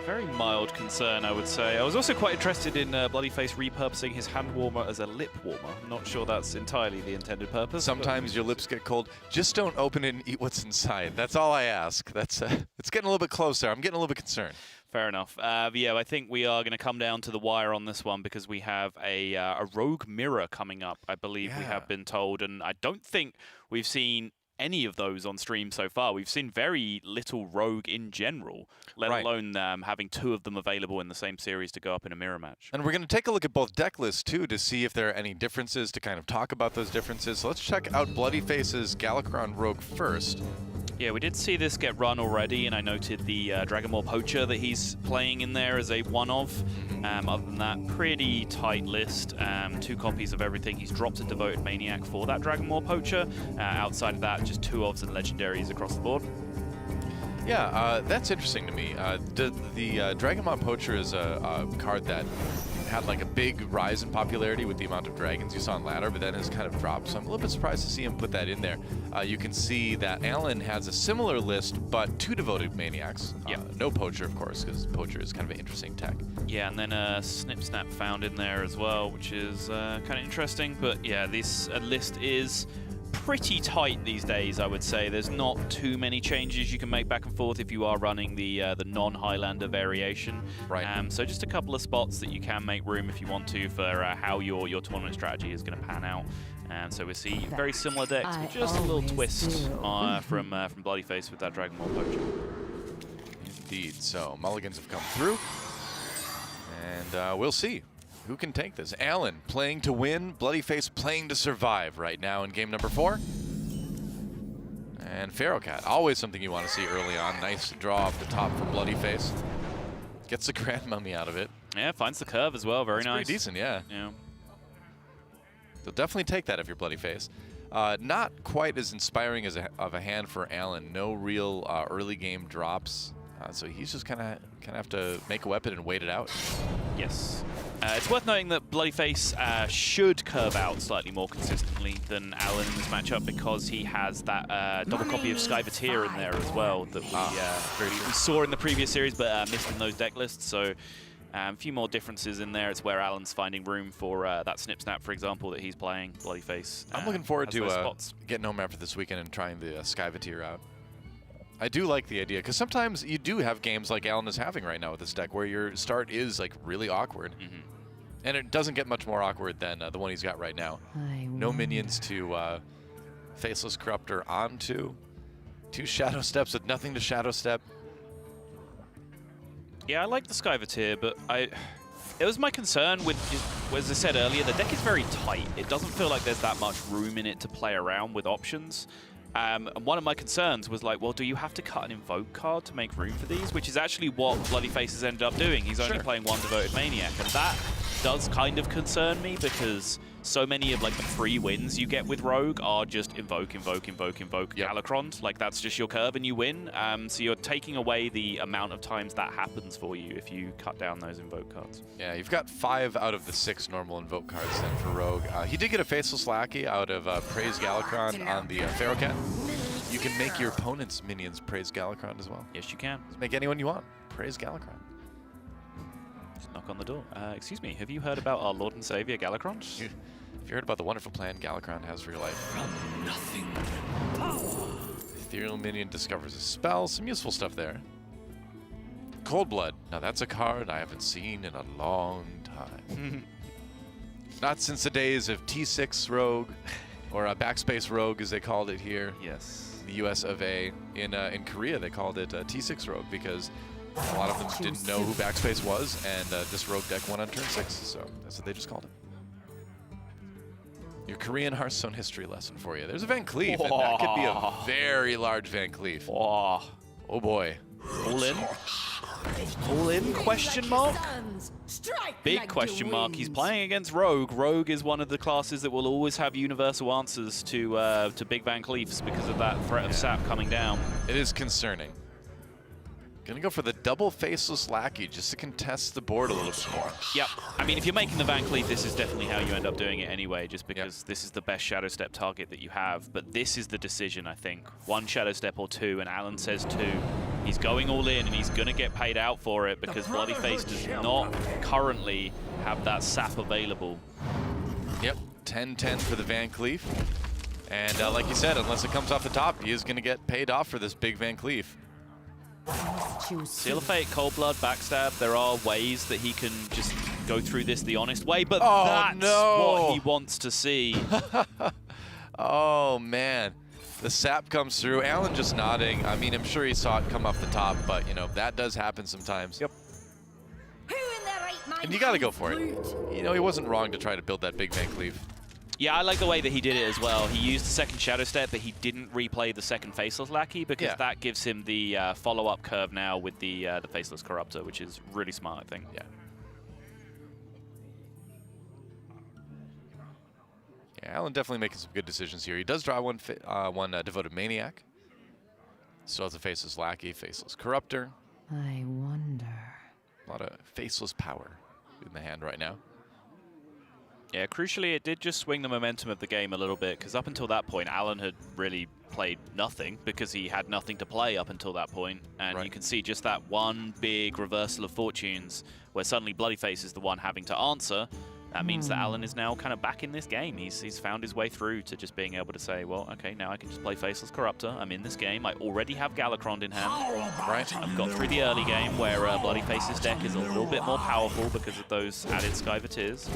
Speaker 2: Very mild concern, I would say. I was also quite interested in bloodyface repurposing his hand warmer as a lip warmer. I'm not sure that's entirely the intended purpose.
Speaker 1: Sometimes your lips get cold. Just don't open it and eat what's inside. That's all I ask. That's it's getting a little bit closer. I'm getting a little bit concerned.
Speaker 2: Fair enough. But yeah, I think we are going to come down to the wire on this one because we have a rogue mirror coming up, I believe we have been told. And I don't think we've seen any of those on stream so far. We've seen very little rogue in general, let alone having two of them available in the same series to go up in a mirror match.
Speaker 1: And we're going to take a look at both deck lists too to see if there are any differences, to kind of talk about those differences. So let's check out bloodyface's Galakron Rogue first.
Speaker 2: Yeah, we did see this get run already, and I noted the Dragon Ball Poacher that he's playing in there as a one-of. Other than that, pretty tight list. 2 copies of everything. He's dropped a Devoted Maniac for that Dragon Ball Poacher. Outside of that, just 2 ofs and legendaries across the board.
Speaker 1: Yeah, that's interesting to me. The Dragon Ball Poacher is a card that had like a big rise in popularity with the amount of dragons you saw in ladder, but then has kind of dropped. So I'm a little bit surprised to see him put that in there. You can see that Alan has a similar list, but 2 Devoted Maniacs. No Poacher, of course, because Poacher is kind of an interesting tech.
Speaker 2: Yeah, and then a Snip Snap found in there as well, which is kind of interesting. But yeah, this list is pretty tight these days, I would say. There's not too many changes you can make back and forth if you are running the non-Highlander variation.
Speaker 1: Right.
Speaker 2: So just a couple of spots that you can make room if you want to for how your tournament strategy is going to pan out. And so we see very similar decks, but just a little twist from bloodyface with that Dragon Ball Poacher.
Speaker 1: Indeed. So mulligans have come through, and we'll see who can take this. Alan playing to win, bloodyface playing to survive right now in game number 4. And Pharaoh Cat, always something you want to see early on. Nice draw off the top for bloodyface. Gets the Grand Mummy out of it.
Speaker 2: Yeah, finds the curve as well. Very nice.
Speaker 1: Pretty decent, yeah.
Speaker 2: Yeah.
Speaker 1: So definitely take that if you're bloodyface. Not quite as inspiring as of a hand for Alan. No real early game drops. So he's just kind of have to make a weapon and wait it out.
Speaker 2: Yes. It's worth noting that bloodyface should curve out slightly more consistently than Alan in this matchup because he has that double copy of Skyvateer in there as well that we saw in the previous series but missed in those deck lists. So a few more differences in there. It's where Alan's finding room for that Snip Snap, for example, that he's playing. Bloodyface.
Speaker 1: I'm looking forward to getting home after this weekend and trying the Skyvateer out. I do like the idea, because sometimes you do have games like Alan is having right now with this deck where your start is like really awkward. And it doesn't get much more awkward than the one he's got right now. No minions to Faceless Corruptor onto. 2 Shadow Steps with nothing to Shadow Step.
Speaker 2: Yeah, I like the Skyvateer, but it was my concern with, as I said earlier, the deck is very tight. It doesn't feel like there's that much room in it to play around with options. And one of my concerns was like, well, do you have to cut an Invoke card to make room for these? Which is actually what bloodyface has ended up doing. He's only playing 1 Devoted Maniac, and that does kind of concern me because so many of like the free wins you get with Rogue are just Invoke, Galakron. Like that's just your curve and you win. So you're taking away the amount of times that happens for you if you cut down those Invoke cards.
Speaker 1: Yeah, you've got 5 out of the 6 normal Invoke cards then for Rogue. He did get a Faceless Lackey out of Praise Galakron on the Pharaoh Cat. You can make your opponent's minions Praise Galakron as well.
Speaker 2: Yes, you can.
Speaker 1: Just make anyone you want Praise Galakron.
Speaker 2: Just knock on the door. Excuse me, have you heard about our Lord and Savior Galakron?
Speaker 1: Have you heard about the wonderful plan Galakron has for your life?
Speaker 5: From nothing.
Speaker 1: Ethereal Minion discovers a spell. Some useful stuff there. Cold Blood. Now that's a card I haven't seen in a long time. Not since the days of T6 Rogue, or Backspace Rogue as they called it here.
Speaker 2: Yes.
Speaker 1: In the US of A. In Korea they called it T6 Rogue because a lot of them didn't know who Backspace was, and this Rogue deck won on turn 6, so that's what they just called it. Your Korean Hearthstone history lesson for you. There's a Van Cleef, and that could be a very large Van Cleef.
Speaker 2: Oh
Speaker 1: boy.
Speaker 2: All in. All in, question mark?
Speaker 4: Strike
Speaker 2: Big
Speaker 4: like the
Speaker 2: question mark. He's
Speaker 4: winds.
Speaker 2: playing against Rogue. Rogue is one of the classes that will always have universal answers to Big Van Cleefs because of that threat of sap coming down.
Speaker 1: It is concerning. Gonna go for the double faceless lackey just to contest the board a little bit more.
Speaker 2: Yep. I mean, if you're making the Van Cleef, this is definitely how you end up doing it anyway, just because this is the best Shadow Step target that you have. But this is the decision, I think. 1 Shadow Step or 2, and Alan says 2. He's going all in, and he's going to get paid out for it because Bloodyface does not currently have that sap available.
Speaker 1: Yep, 10-10 for the Van Cleef. And like you said, unless it comes off the top, he is going to get paid off for this big Van Cleef.
Speaker 2: Seal of Fate, Cold Blood, Backstab, there are ways that he can just go through this the honest way, but that's what he wants to see.
Speaker 1: Oh, man. The sap comes through. Alan just nodding. I mean, I'm sure he saw it come off the top, but, you know, that does happen sometimes.
Speaker 2: Yep.
Speaker 1: And you got to go for it. You know, he wasn't wrong to try to build that big Van Cleef.
Speaker 2: Yeah, I like the way that he did it as well. He used the second Shadow Step, but he didn't replay the second Faceless Lackey because that gives him the follow-up curve now with the Faceless Corruptor, which is really smart, I think.
Speaker 1: Yeah. Yeah, Alan definitely making some good decisions here. He does draw one Devoted Maniac. Still has a Faceless Lackey, Faceless Corruptor.
Speaker 4: I wonder.
Speaker 1: A lot of faceless power in the hand right now.
Speaker 2: Yeah, crucially, it did just swing the momentum of the game a little bit, because up until that point, Alan had really played nothing, because he had nothing to play up until that point. And you can see just that one big reversal of fortunes, where suddenly Bloodyface is the one having to answer. That means that Alan is now kind of back in this game. He's found his way through to just being able to say, well, okay, now I can just play Faceless Corruptor. I'm in this game. I already have Galakron in hand. Right. I've got through the early game, where Bloodyface's deck is a little bit more powerful because of those added Skyvateers.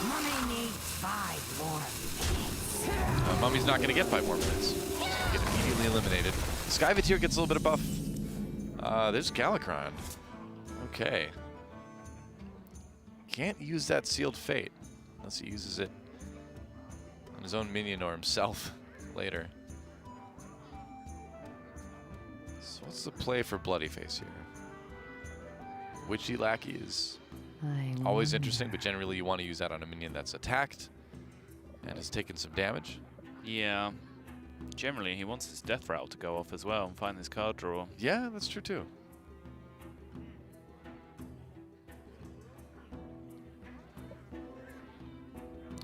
Speaker 4: Mummy needs 5 more minutes.
Speaker 1: Mummy's not going to get 5 more minutes. She's going to get immediately eliminated. Skyvateer gets a little bit of buff. There's Galakron. Okay. Can't use that Sealed Fate unless he uses it on his own minion or himself later. So what's the play for Bloodyface here? Witchy Lackey is always interesting, but generally you want to use that on a minion that's attacked and has taken some damage.
Speaker 2: Yeah. Generally, he wants his Death Rattle to go off as well and find this card draw.
Speaker 1: Yeah, that's true too.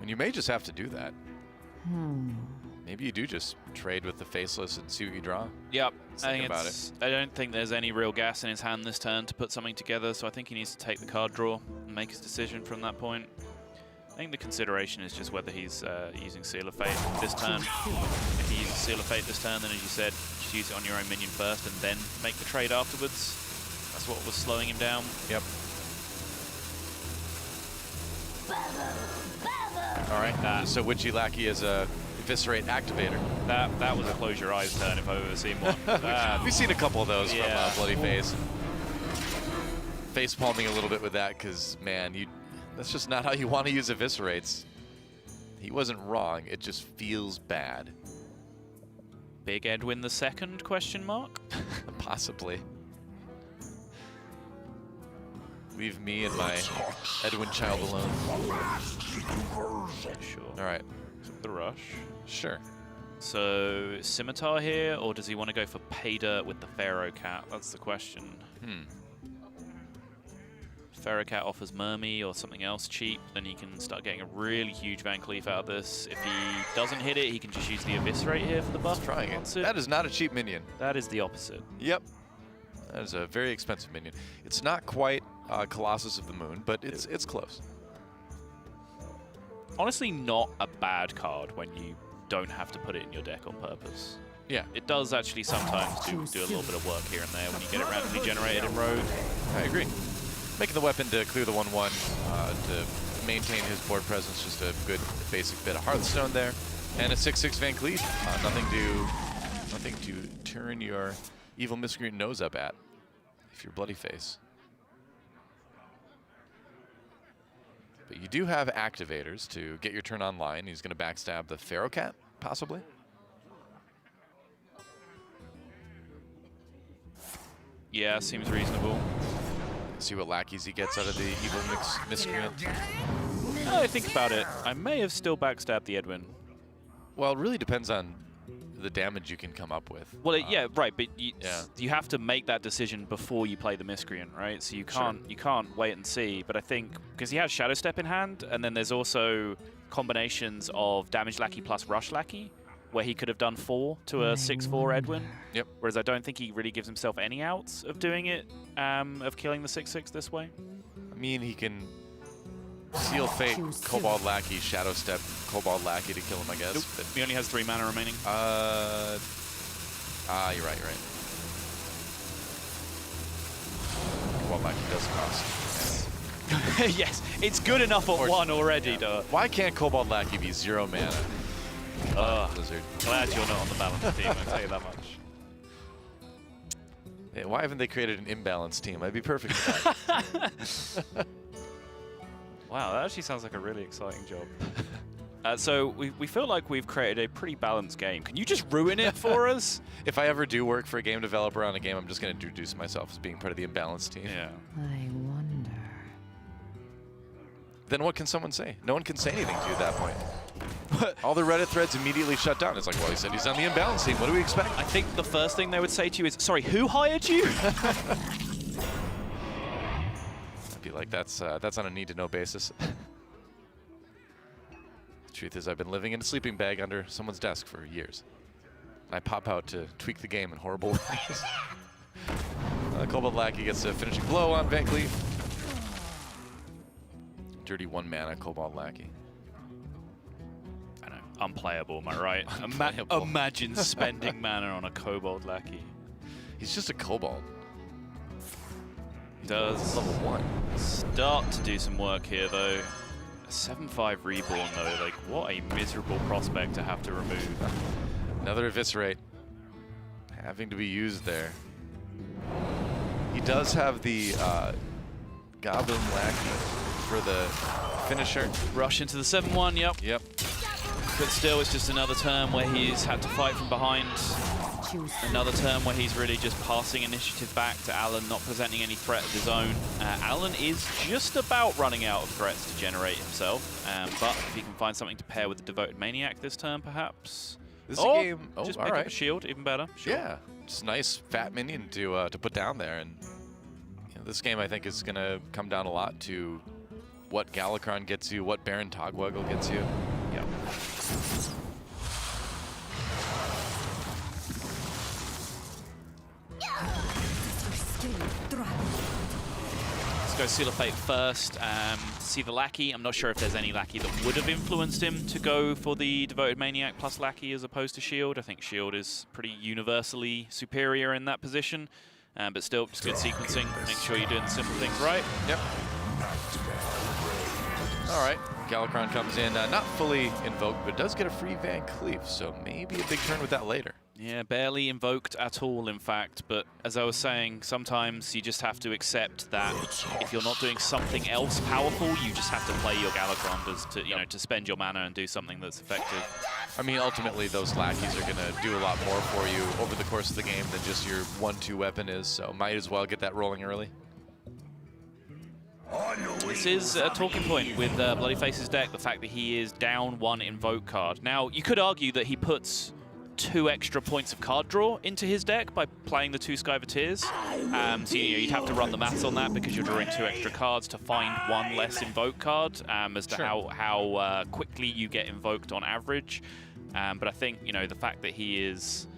Speaker 1: And you may just have to do that. Maybe you do just trade with the Faceless and see what you draw.
Speaker 2: Yep.
Speaker 1: I
Speaker 2: don't think there's any real gas in his hand this turn to put something together, so I think he needs to take the card draw and make his decision from that point. I think the consideration is just whether he's using Seal of Fate this turn. If he uses Seal of Fate this turn, then as you said, just use it on your own minion first and then make the trade afterwards. That's what was slowing him down.
Speaker 1: Yep. All right, so Witchy Lackey is a Eviscerate Activator.
Speaker 2: That was a close your eyes turn if I've ever seen one.
Speaker 1: We've seen a couple of those from Bloodyface.
Speaker 2: Mm-hmm.
Speaker 1: Face palming a little bit with that because, man, that's just not how you want to use Eviscerates. He wasn't wrong, it just feels bad.
Speaker 2: Big Edwin the Second, question mark?
Speaker 1: Possibly. Leave me and my Edwin child alone.
Speaker 2: Sure.
Speaker 1: All right.
Speaker 2: The rush.
Speaker 1: Sure.
Speaker 2: So, Scimitar here, or does he want to go for Pay Dirt with the Pharaoh Cat? That's the question. Pharaoh Cat offers Mermy or something else cheap, then he can start getting a really huge Van Cleef out of this. If he doesn't hit it, he can just use the Eviscerate here for the buff.
Speaker 1: Trying it. That is not a cheap minion.
Speaker 2: That is the opposite.
Speaker 1: Yep. That is a very expensive minion. It's not quite Colossus of the Moon, but it's close.
Speaker 2: Honestly, not a bad card when you don't have to put it in your deck on purpose.
Speaker 1: Yeah.
Speaker 2: It does actually sometimes do a little bit of work here and there when you get it randomly generated in Rogue.
Speaker 1: I agree. Making the weapon to clear the 1/1 to maintain his board presence, just a good basic bit of Hearthstone there. And a 6/6 Van Cleef. Nothing to turn your evil miscreant nose up at if you're Bloodyface. But you do have activators to get your turn online. He's going to backstab the Pharaoh Cat, possibly.
Speaker 2: Yeah, seems reasonable.
Speaker 1: See what lackeys he gets out of the evil miscreant.
Speaker 2: I think about it. I may have still backstabbed the Edwin.
Speaker 1: Well, it really depends on the damage you can come up with.
Speaker 2: Well, yeah, right, but you have to make that decision before you play the miscreant, right? So you can't wait and see. But I think because he has Shadow Step in hand, and then there's also combinations of damage lackey plus rush lackey, where he could have done 4 to a 6/4 Edwin.
Speaker 1: Yep.
Speaker 2: Whereas I don't think he really gives himself any outs of doing it, of killing the 6/6 this way.
Speaker 1: I mean, he can Seal Fate, Kobold Lackey, Shadow Step, Kobold Lackey to kill him, I guess.
Speaker 2: Nope.
Speaker 1: But
Speaker 2: He only has 3 mana remaining.
Speaker 1: You're right, Kobold Lackey does cost.
Speaker 2: Yes, it's good enough at 1 already, though.
Speaker 1: Why can't Kobold Lackey be 0 mana? Blizzard.
Speaker 2: Glad you're not on the balance team, I'll tell you that much.
Speaker 1: Yeah, why haven't they created an imbalanced team? I'd be perfect for that.
Speaker 2: Wow, that actually sounds like a really exciting job. So we feel like we've created a pretty balanced game. Can you just ruin it for us?
Speaker 1: If I ever do work for a game developer on a game, I'm just going to introduce myself as being part of the imbalanced team.
Speaker 2: Yeah.
Speaker 4: I wonder.
Speaker 1: Then what can someone say? No one can say anything to you at that point. All the Reddit threads immediately shut down. It's like, well, he said he's on the imbalanced team. What do we expect?
Speaker 2: I think the first thing they would say to you is, sorry, who hired you?
Speaker 1: I'd be like, that's on a need-to-know basis. The truth is, I've been living in a sleeping bag under someone's desk for years. And I pop out to tweak the game in horrible ways. Kobold Lackey gets a finishing blow on Van Cleef. Dirty 1 mana Kobold Lackey.
Speaker 2: I know, unplayable, am I right?
Speaker 1: Unplayable.
Speaker 2: Imagine spending mana on a Kobold Lackey.
Speaker 1: He's just a Kobold.
Speaker 2: Does
Speaker 1: Level 1.
Speaker 2: start to do some work here, though. A 7/5 Reborn, though, like, what a miserable prospect to have to remove.
Speaker 1: Another Eviscerate. Having to be used there. He does have the Goblin Lackey for the finisher.
Speaker 2: Rush into the 7/1, yep.
Speaker 1: Yep.
Speaker 2: But still, it's just another turn where he's had to fight from behind. Another turn where he's really just passing initiative back to Alan, not presenting any threat of his own. Alan is just about running out of threats to generate himself, but if he can find something to pair with the Devoted Maniac this turn, perhaps.
Speaker 1: This is a game. Oh,
Speaker 2: just
Speaker 1: all
Speaker 2: pick
Speaker 1: right.
Speaker 2: up a shield, even better. Sure.
Speaker 1: Yeah, just a nice fat minion to put down there, and this game I think is going to come down a lot to what Galakron gets you, what Baron Togwaggle gets you.
Speaker 2: Yeah. Let's go Seal of Fate first. See the Lackey. I'm not sure if there's any Lackey that would have influenced him to go for the Devoted Maniac plus Lackey as opposed to Shield. I think Shield is pretty universally superior in that position. But still, just good sequencing. Make sure you're doing the simple things right.
Speaker 1: Yep. All right, Galakron comes in, not fully invoked, but does get a free Van Cleef, so maybe a big turn with that later.
Speaker 2: Yeah, barely invoked at all, in fact. But as I was saying, sometimes you just have to accept that if you're not doing something else powerful, you just have to play your Galakron to spend your mana and do something that's effective.
Speaker 1: I mean, ultimately, those lackeys are going to do a lot more for you over the course of the game than just your 1-2 weapon is, so might as well get that rolling early.
Speaker 2: This is a talking point with Bloodyface's deck, the fact that he is down 1 invoke card. Now, you could argue that he puts 2 extra points of card draw into his deck by playing the 2 Skyvateers. So you'd have to run the maths on that because you're drawing 2 extra cards to find 1 less invoke card as to how quickly you get invoked on average. But I think, the fact that he is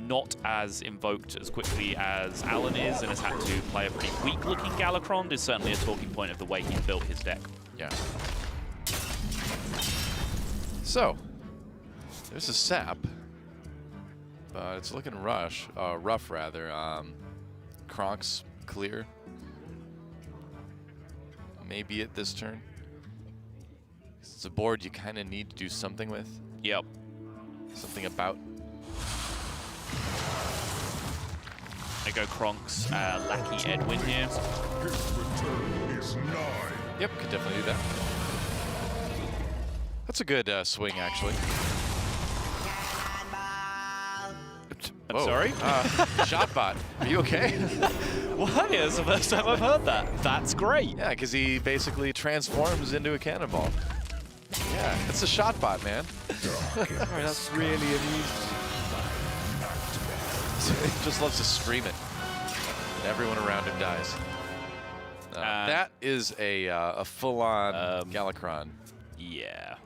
Speaker 2: not as invoked as quickly as Alan is and has had to play a pretty weak-looking Galakron is certainly a talking point of the way he built his deck.
Speaker 1: Yeah. So, there's a sap, but it's looking rough rather. Kronk's clear. Maybe it this turn. It's a board you kind of need to do something with.
Speaker 2: Yep.
Speaker 1: Something about.
Speaker 2: I go Kronk's Lackey Edwin here.
Speaker 1: Yep, could definitely do that. That's a good swing, actually.
Speaker 2: I'm
Speaker 1: Whoa.
Speaker 2: sorry?
Speaker 1: Shotbot. Are you okay?
Speaker 2: What? Yeah, it's the first time I've heard that. That's great.
Speaker 1: Yeah, because he basically transforms into a cannonball. Yeah, it's a shotbot, man.
Speaker 2: That's really amusing.
Speaker 1: He just loves to scream it. And everyone around him dies. That is a full-on Galakron.
Speaker 2: Yeah.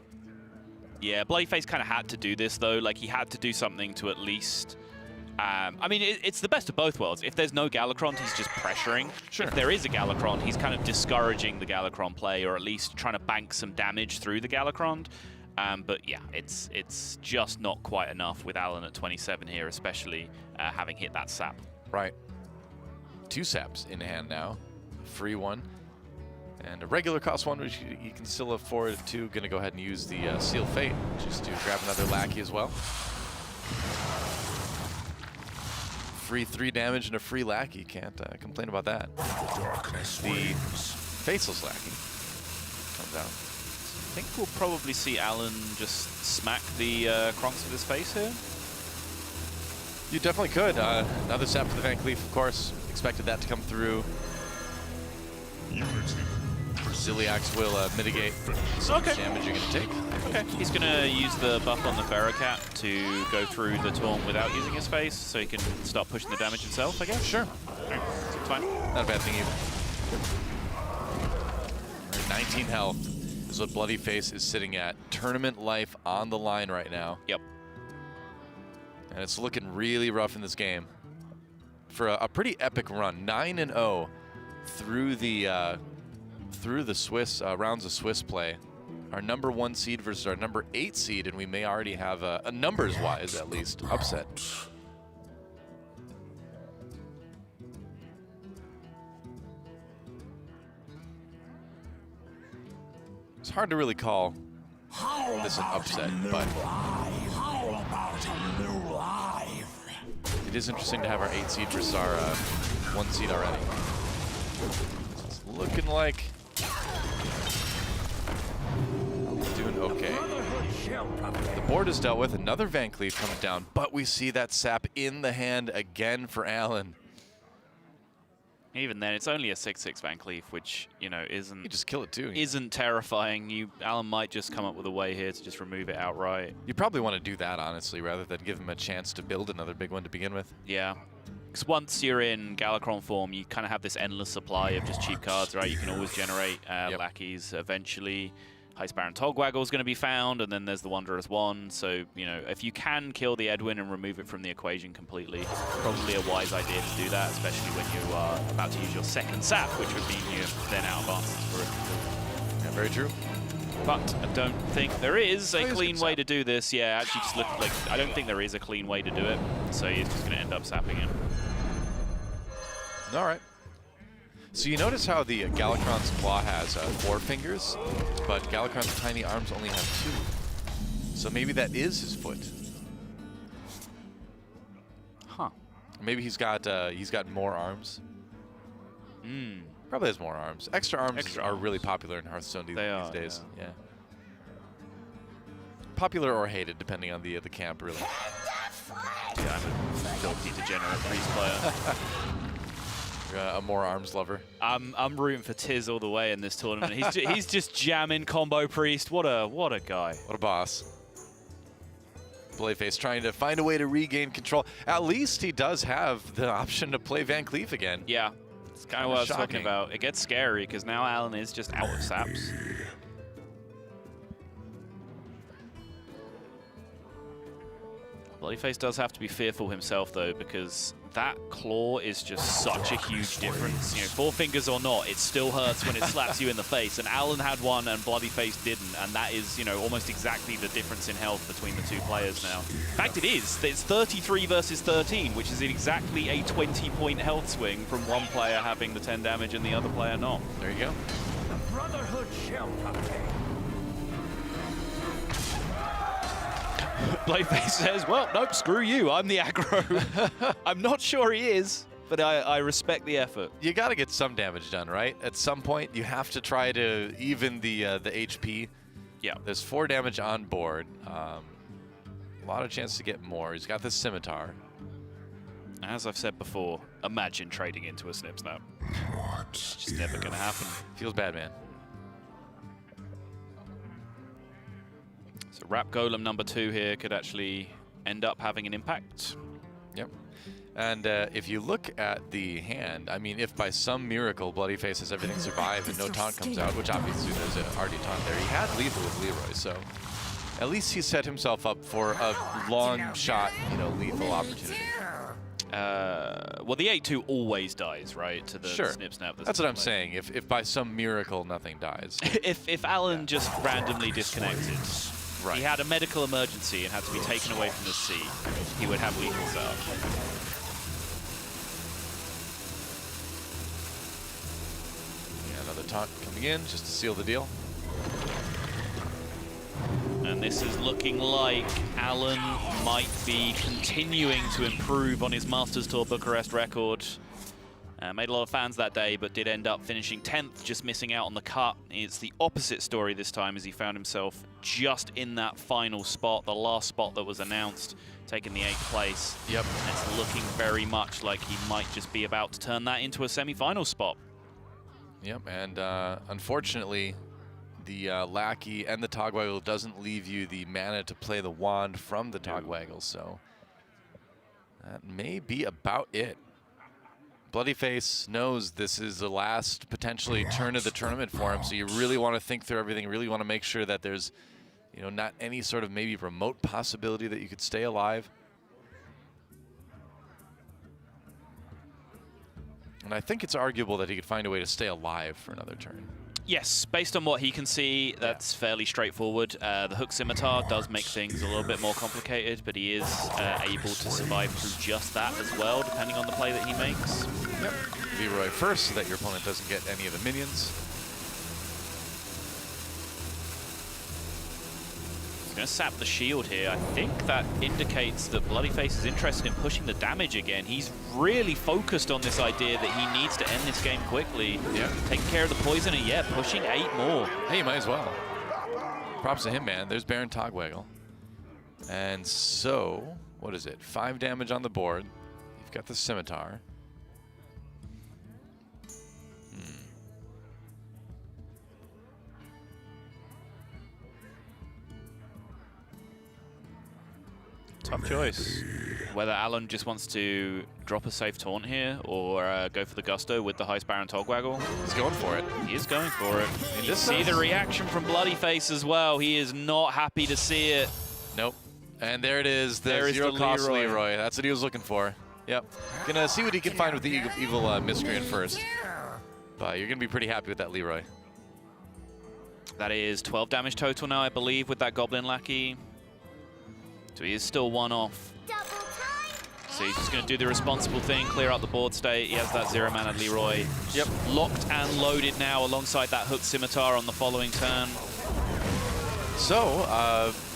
Speaker 2: Yeah, bloodyface kind of had to do this, though. Like, he had to do something to at least... I mean, it's the best of both worlds. If there's no Galakron, he's just pressuring.
Speaker 1: Sure.
Speaker 2: If there is a Galakron, he's kind of discouraging the Galakron play, or at least trying to bank some damage through the Galakron. But yeah, it's just not quite enough with Alan at 27 here, especially having hit that sap.
Speaker 1: Right. 2 saps in hand now. Free one. And a regular cost one, which you can still afford to. Gonna go ahead and use the Seal Fate, just to grab another Lackey as well. Free 3 damage and a free Lackey. Can't complain about that. The Faceless Lackey comes out.
Speaker 2: I think we'll probably see Alan just smack the Kronks with his face here.
Speaker 1: You definitely could. Another sap for the Van Cleef, of course. Expected that to come through. Ziliax will mitigate some damage you're going to take.
Speaker 2: Okay. He's going to use the buff on the Ferrocap to go through the Taunt without using his face, so he can start pushing the damage himself, I guess.
Speaker 1: Sure.
Speaker 2: Okay. It's fine.
Speaker 1: Not a bad thing either. 19 health is what bloodyface is sitting at. Tournament life on the line right now.
Speaker 2: Yep.
Speaker 1: And it's looking really rough in this game. For a pretty epic run, 9-0 through the Swiss rounds of Swiss play. Our number 1 seed versus our number 8 seed, and we may already have a numbers-wise, at least, upset. It's hard to really call this an upset, but it is interesting to have our 8 seed versus our 1 seed already. It's looking like doing okay. The board is dealt with. Another Van Cleef comes down, but we see that sap in the hand again for Alan.
Speaker 2: Even then, it's only a 6/6 Van Cleef, which, you know, isn't...
Speaker 1: You just kill it too.
Speaker 2: Isn't terrifying. Alan might just come up with a way here to just remove it outright.
Speaker 1: You probably want to do that, honestly, rather than give him a chance to build another big one to begin with.
Speaker 2: Yeah. Because once you're in Galakron form, you kind of have this endless supply of just cheap cards, right? You can always generate lackeys eventually. Heist Baron Togwaggle is going to be found, and then there's the Wanderer's Wand. So, you know, if you can kill the Edwin and remove it from the equation completely, probably a wise idea to do that, especially when you are about to use your second sap, which would mean you're then out of answers for it.
Speaker 1: Yeah, very true.
Speaker 2: But I don't think there is a clean way to do this. Yeah, actually just look like, I don't think there is a clean way to do it. So he's just going to end up sapping him.
Speaker 1: All right. So you notice how the Galakron's claw has 4 fingers, but Galakron's tiny arms only have 2. So maybe that is his foot.
Speaker 2: Huh.
Speaker 1: Maybe he's got more arms. Probably has more arms. Extra arms are really popular in Hearthstone these days. Yeah. Popular or hated, depending on the camp, really.
Speaker 2: Yeah, I'm a filthy degenerate priest player.
Speaker 1: A more arms lover.
Speaker 2: I'm rooting for Tiz all the way in this tournament. He's just jamming combo priest. What a guy.
Speaker 1: What a boss. Bloodyface trying to find a way to regain control. At least he does have the option to play Van Cleef again.
Speaker 2: Yeah, it's kind of what I was talking about. It gets scary because now Alan is just out of saps. Bloodyface does have to be fearful himself, though, because that claw is just such a huge difference. You know, 4 fingers or not, it still hurts when it slaps you in the face. And Alan had one and Bloodyface didn't, and that is, you know, almost exactly the difference in health between the 2 players now. In fact, it is. It's 33 versus 13, which is exactly a 20-point health swing from one player having the 10 damage and the other player not.
Speaker 1: There you go.
Speaker 5: The Brotherhood shall prevail.
Speaker 2: Bloodyface says, well, nope, screw you, I'm the aggro. I'm not sure he is, but I respect the effort.
Speaker 1: You got to get some damage done, right? At some point, you have to try to even the HP.
Speaker 2: Yeah.
Speaker 1: There's 4 damage on board. A lot of chance to get more. He's got this scimitar.
Speaker 2: As I've said before, imagine trading into a Snip Snap. It's just never going to happen.
Speaker 1: Feels bad, man.
Speaker 2: So Rap Golem number 2 here could actually end up having an impact.
Speaker 1: Yep. And if you look at the hand, I mean, if by some miracle Bloodyface has everything survive and no taunt comes out, which obviously there's an already taunt there, he had lethal with Leroy, so at least he set himself up for a long shot, you know, lethal opportunity.
Speaker 2: Well, the 8-2 always dies, right? To the Snip Snap.
Speaker 1: That's what I'm saying. If by some miracle nothing dies.
Speaker 2: if Alan just randomly disconnected, he had a medical emergency and had to be taken away from the sea, he would have lethal set up.
Speaker 1: Another taunt coming in just to seal the deal.
Speaker 2: And this is looking like Alan might be continuing to improve on his Masters Tour Bucharest record. Made a lot of fans that day, but did end up finishing 10th, just missing out on the cut. It's the opposite story this time, as he found himself just in that final spot, the last spot that was announced, taking the 8th place.
Speaker 1: Yep.
Speaker 2: And it's looking very much like he might just be about to turn that into a semi-final spot.
Speaker 1: Yep, and unfortunately, the Lackey and the Togwaggle doesn't leave you the mana to play the wand from the Togwaggle, so that may be about it. Bloodyface knows this is the last potentially turn of the tournament for him, so you really want to think through everything, really want to make sure that there's, you know, not any sort of maybe remote possibility that you could stay alive. And I think it's arguable that he could find a way to stay alive for another turn.
Speaker 2: Yes, based on what he can see, that's fairly straightforward. The Hook Scimitar does make things a little bit more complicated, but he is able to survive through just that as well, depending on the play that he makes.
Speaker 1: Yep. Leroy first, so that your opponent doesn't get any of the minions.
Speaker 2: He's going to sap the shield here. I think that indicates that Bloodyface is interested in pushing the damage again. He's really focused on this idea that he needs to end this game quickly.
Speaker 1: Yeah.
Speaker 2: Taking care of the poison, and yeah, pushing 8 more.
Speaker 1: Hey, you might as well. Props to him, man. There's Baron Togwaggle. And so, what is it? 5 damage on the board. You've got the Scimitar.
Speaker 2: Tough choice. Whether Alan just wants to drop a safe taunt here or go for the gusto with the Heist Baron Togwaggle.
Speaker 1: He's going for it.
Speaker 2: He is going for it. You see the reaction from Bloodyface as well. He is not happy to see it.
Speaker 1: Nope. And there it is.
Speaker 2: There is
Speaker 1: zero
Speaker 2: the
Speaker 1: cost
Speaker 2: Leroy.
Speaker 1: Leroy. That's what he was looking for. Yep. Gonna see what he can find with the evil Miscreant first. But you're gonna be pretty happy with that Leroy.
Speaker 2: That is 12 damage total now, I believe, with that Goblin Lackey. So he is still 1 off. So he's just going to do the responsible thing, clear out the board state. He has that 0-mana Leroy.
Speaker 1: Yep.
Speaker 2: Locked and loaded now alongside that Hook Scimitar on the following turn.
Speaker 1: So,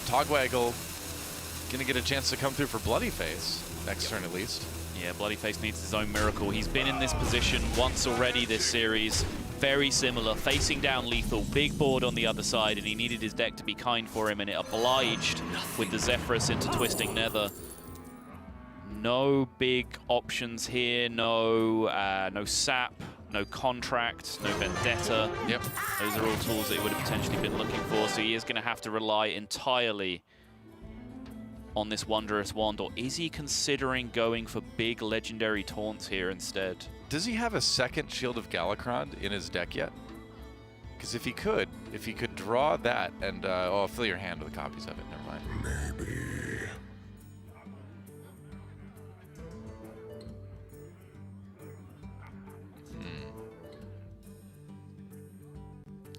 Speaker 1: Togwaggle going to get a chance to come through for Bloodyface, next turn at least.
Speaker 2: Yeah, Bloodyface needs his own miracle. He's been in this position once already this series. Very similar, facing down lethal, big board on the other side, and he needed his deck to be kind for him, and it obliged with the Zephyrus into Twisting Nether. No big options here, no sap, no contract, no vendetta.
Speaker 1: Yep.
Speaker 2: Those are all tools that he would have potentially been looking for, so he is going to have to rely entirely on this Wondrous Wand, or is he considering going for big legendary taunts here instead?
Speaker 1: Does he have a second Shield of Galakron in his deck yet? Because if he could draw that and, oh, fill your hand with copies of it, never mind.
Speaker 8: Maybe.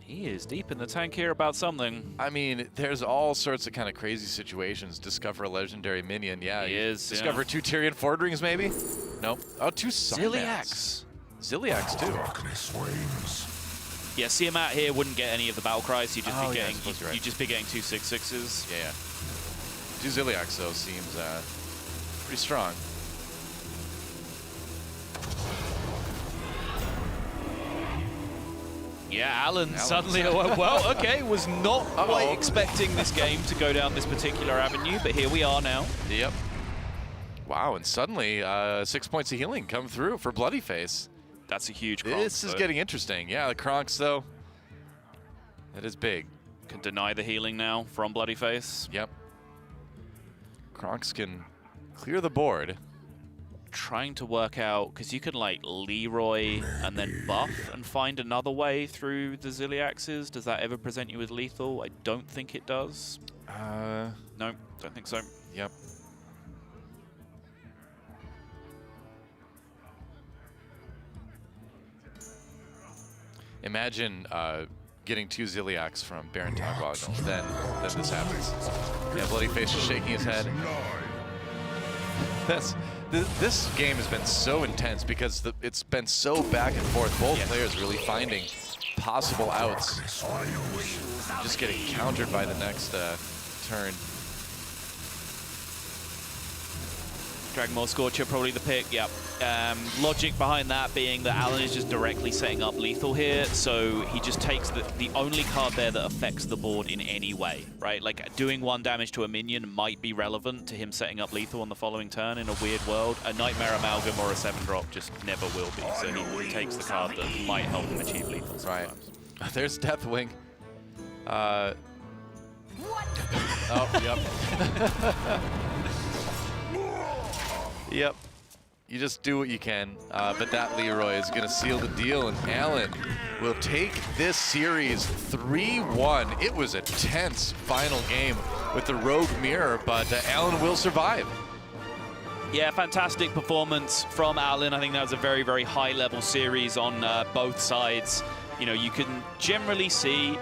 Speaker 2: He is deep in the tank here about something.
Speaker 1: I mean, there's all sorts of kind of crazy situations. Discover a legendary minion, yeah.
Speaker 2: He is,
Speaker 1: Discover 2 Tyrian Ford Rings, maybe? Nope. Oh, 2
Speaker 2: Ziliax.
Speaker 1: Ziliax, too.
Speaker 8: Darkness wanes.
Speaker 2: Yeah, see him out here wouldn't get any of the battle cries. You'd just
Speaker 1: Oh,
Speaker 2: be
Speaker 1: yeah, I
Speaker 2: getting,
Speaker 1: suppose you're right.
Speaker 2: you'd just be getting 2 6/6s.
Speaker 1: Yeah. 2 Ziliax, though, seems pretty strong.
Speaker 2: Yeah, Alan suddenly, well, okay, was not quite expecting this game to go down this particular avenue, but here we are now.
Speaker 1: Yep. Wow, and suddenly 6 points of healing come through for bloodyface.
Speaker 2: That's a huge Kronk.
Speaker 1: This is getting interesting. Yeah, the Kronks, though, that is big.
Speaker 2: Can deny the healing now from bloodyface.
Speaker 1: Yep. Kronks can clear the board.
Speaker 2: Trying to work out, because you can like Leroy and then buff and find another way through the Ziliaxes. Does that ever present you with lethal? I don't think it does. No, don't think so.
Speaker 1: Yep. Imagine getting 2 Ziliax from Baron Togwaggle, then this happens. Yeah, bloodyface is shaking his head. This game has been so intense because it's been so back and forth. Both players really finding possible outs. Just getting countered by the next turn.
Speaker 2: Dragon Ball Scorcher, probably the pick, yep. Logic behind that being that Alan is just directly setting up lethal here, so he just takes the only card there that affects the board in any way, right? Like, doing 1 damage to a minion might be relevant to him setting up lethal on the following turn in a weird world. A Nightmare Amalgam or a 7-drop just never will be, so he takes the card that might help him achieve lethal sometimes.
Speaker 1: Right. There's Deathwing. Oh, yep. Yep. You just do what you can, but that Leroy is going to seal the deal, and Alan will take this series 3-1. It was a tense final game with the Rogue Mirror, but Alan will survive.
Speaker 2: Yeah, fantastic performance from Alan. I think that was a very, very high-level series on both sides. You know, you can generally see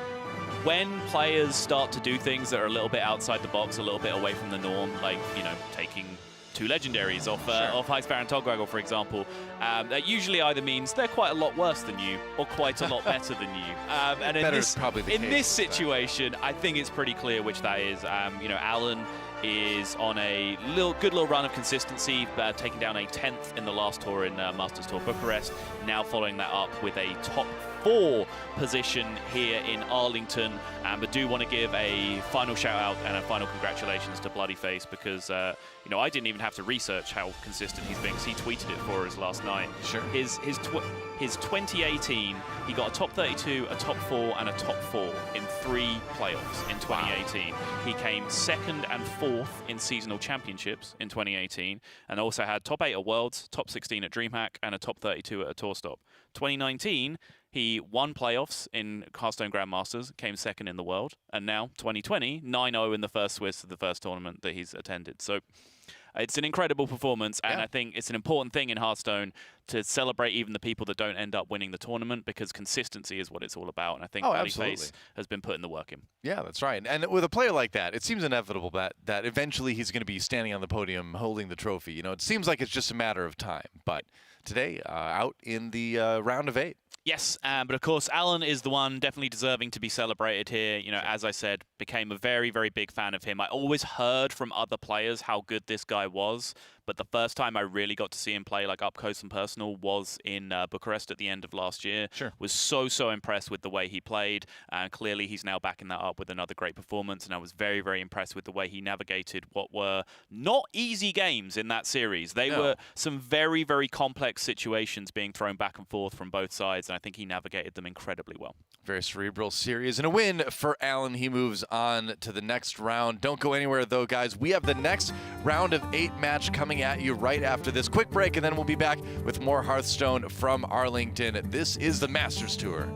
Speaker 2: when players start to do things that are a little bit outside the box, a little bit away from the norm, like, you know, taking 2 legendaries off Heist Baron Togwaggle, for example. That usually either means they're quite a lot worse than you or quite a lot better than you. And in this situation, I think it's pretty clear which that is. You know, Alan is on a good little run of consistency, taking down a 10th in the last tour in Masters Tour Bucharest, now following that up with a top 4 position here in Arlington. But do want to give a final shout out and a final congratulations to bloodyface, because you know, I didn't even have to research how consistent he's been, because he tweeted it for us last night.
Speaker 1: Sure.
Speaker 2: His 2018, he got a top 32, a top 4, and a top 4 in 3 playoffs in 2018. Wow. He came 2nd and 4th in seasonal championships in 2018, and also had top 8 at Worlds, top 16 at DreamHack, and a top 32 at a tour stop. 2019, he won playoffs in Hearthstone Grandmasters, came 2nd in the world, and now 2020, 9-0 in the first Swiss of the first tournament that he's attended. So it's an incredible performance, and I think it's an important thing in Hearthstone to celebrate even the people that don't end up winning the tournament, because consistency is what it's all about, and I think bloodyface has been putting the work in. Yeah,
Speaker 1: that's right. And with a player like that, it seems inevitable that eventually he's going to be standing on the podium holding the trophy. You know, it seems like it's just a matter of time. But today, out in the round of 8.
Speaker 2: Yes, but of course, Alan is the one definitely deserving to be celebrated here. You know, as I said, became a very, very big fan of him. I always heard from other players how good this guy was, but the first time I really got to see him play like up close and personal was in Bucharest at the end of last year.
Speaker 1: Sure.
Speaker 2: Was so impressed with the way he played, and clearly he's now backing that up with another great performance, and I was very, very impressed with the way he navigated what were not easy games in that series. They were some very, very complex situations being thrown back and forth from both sides, and I think he navigated them incredibly well.
Speaker 1: Very cerebral series and a win for Alan. He moves on to the next round. Don't go anywhere though, guys. We have the next round of 8 match coming at you right after this quick break, and then we'll be back with more Hearthstone from Arlington. This is the Masters Tour.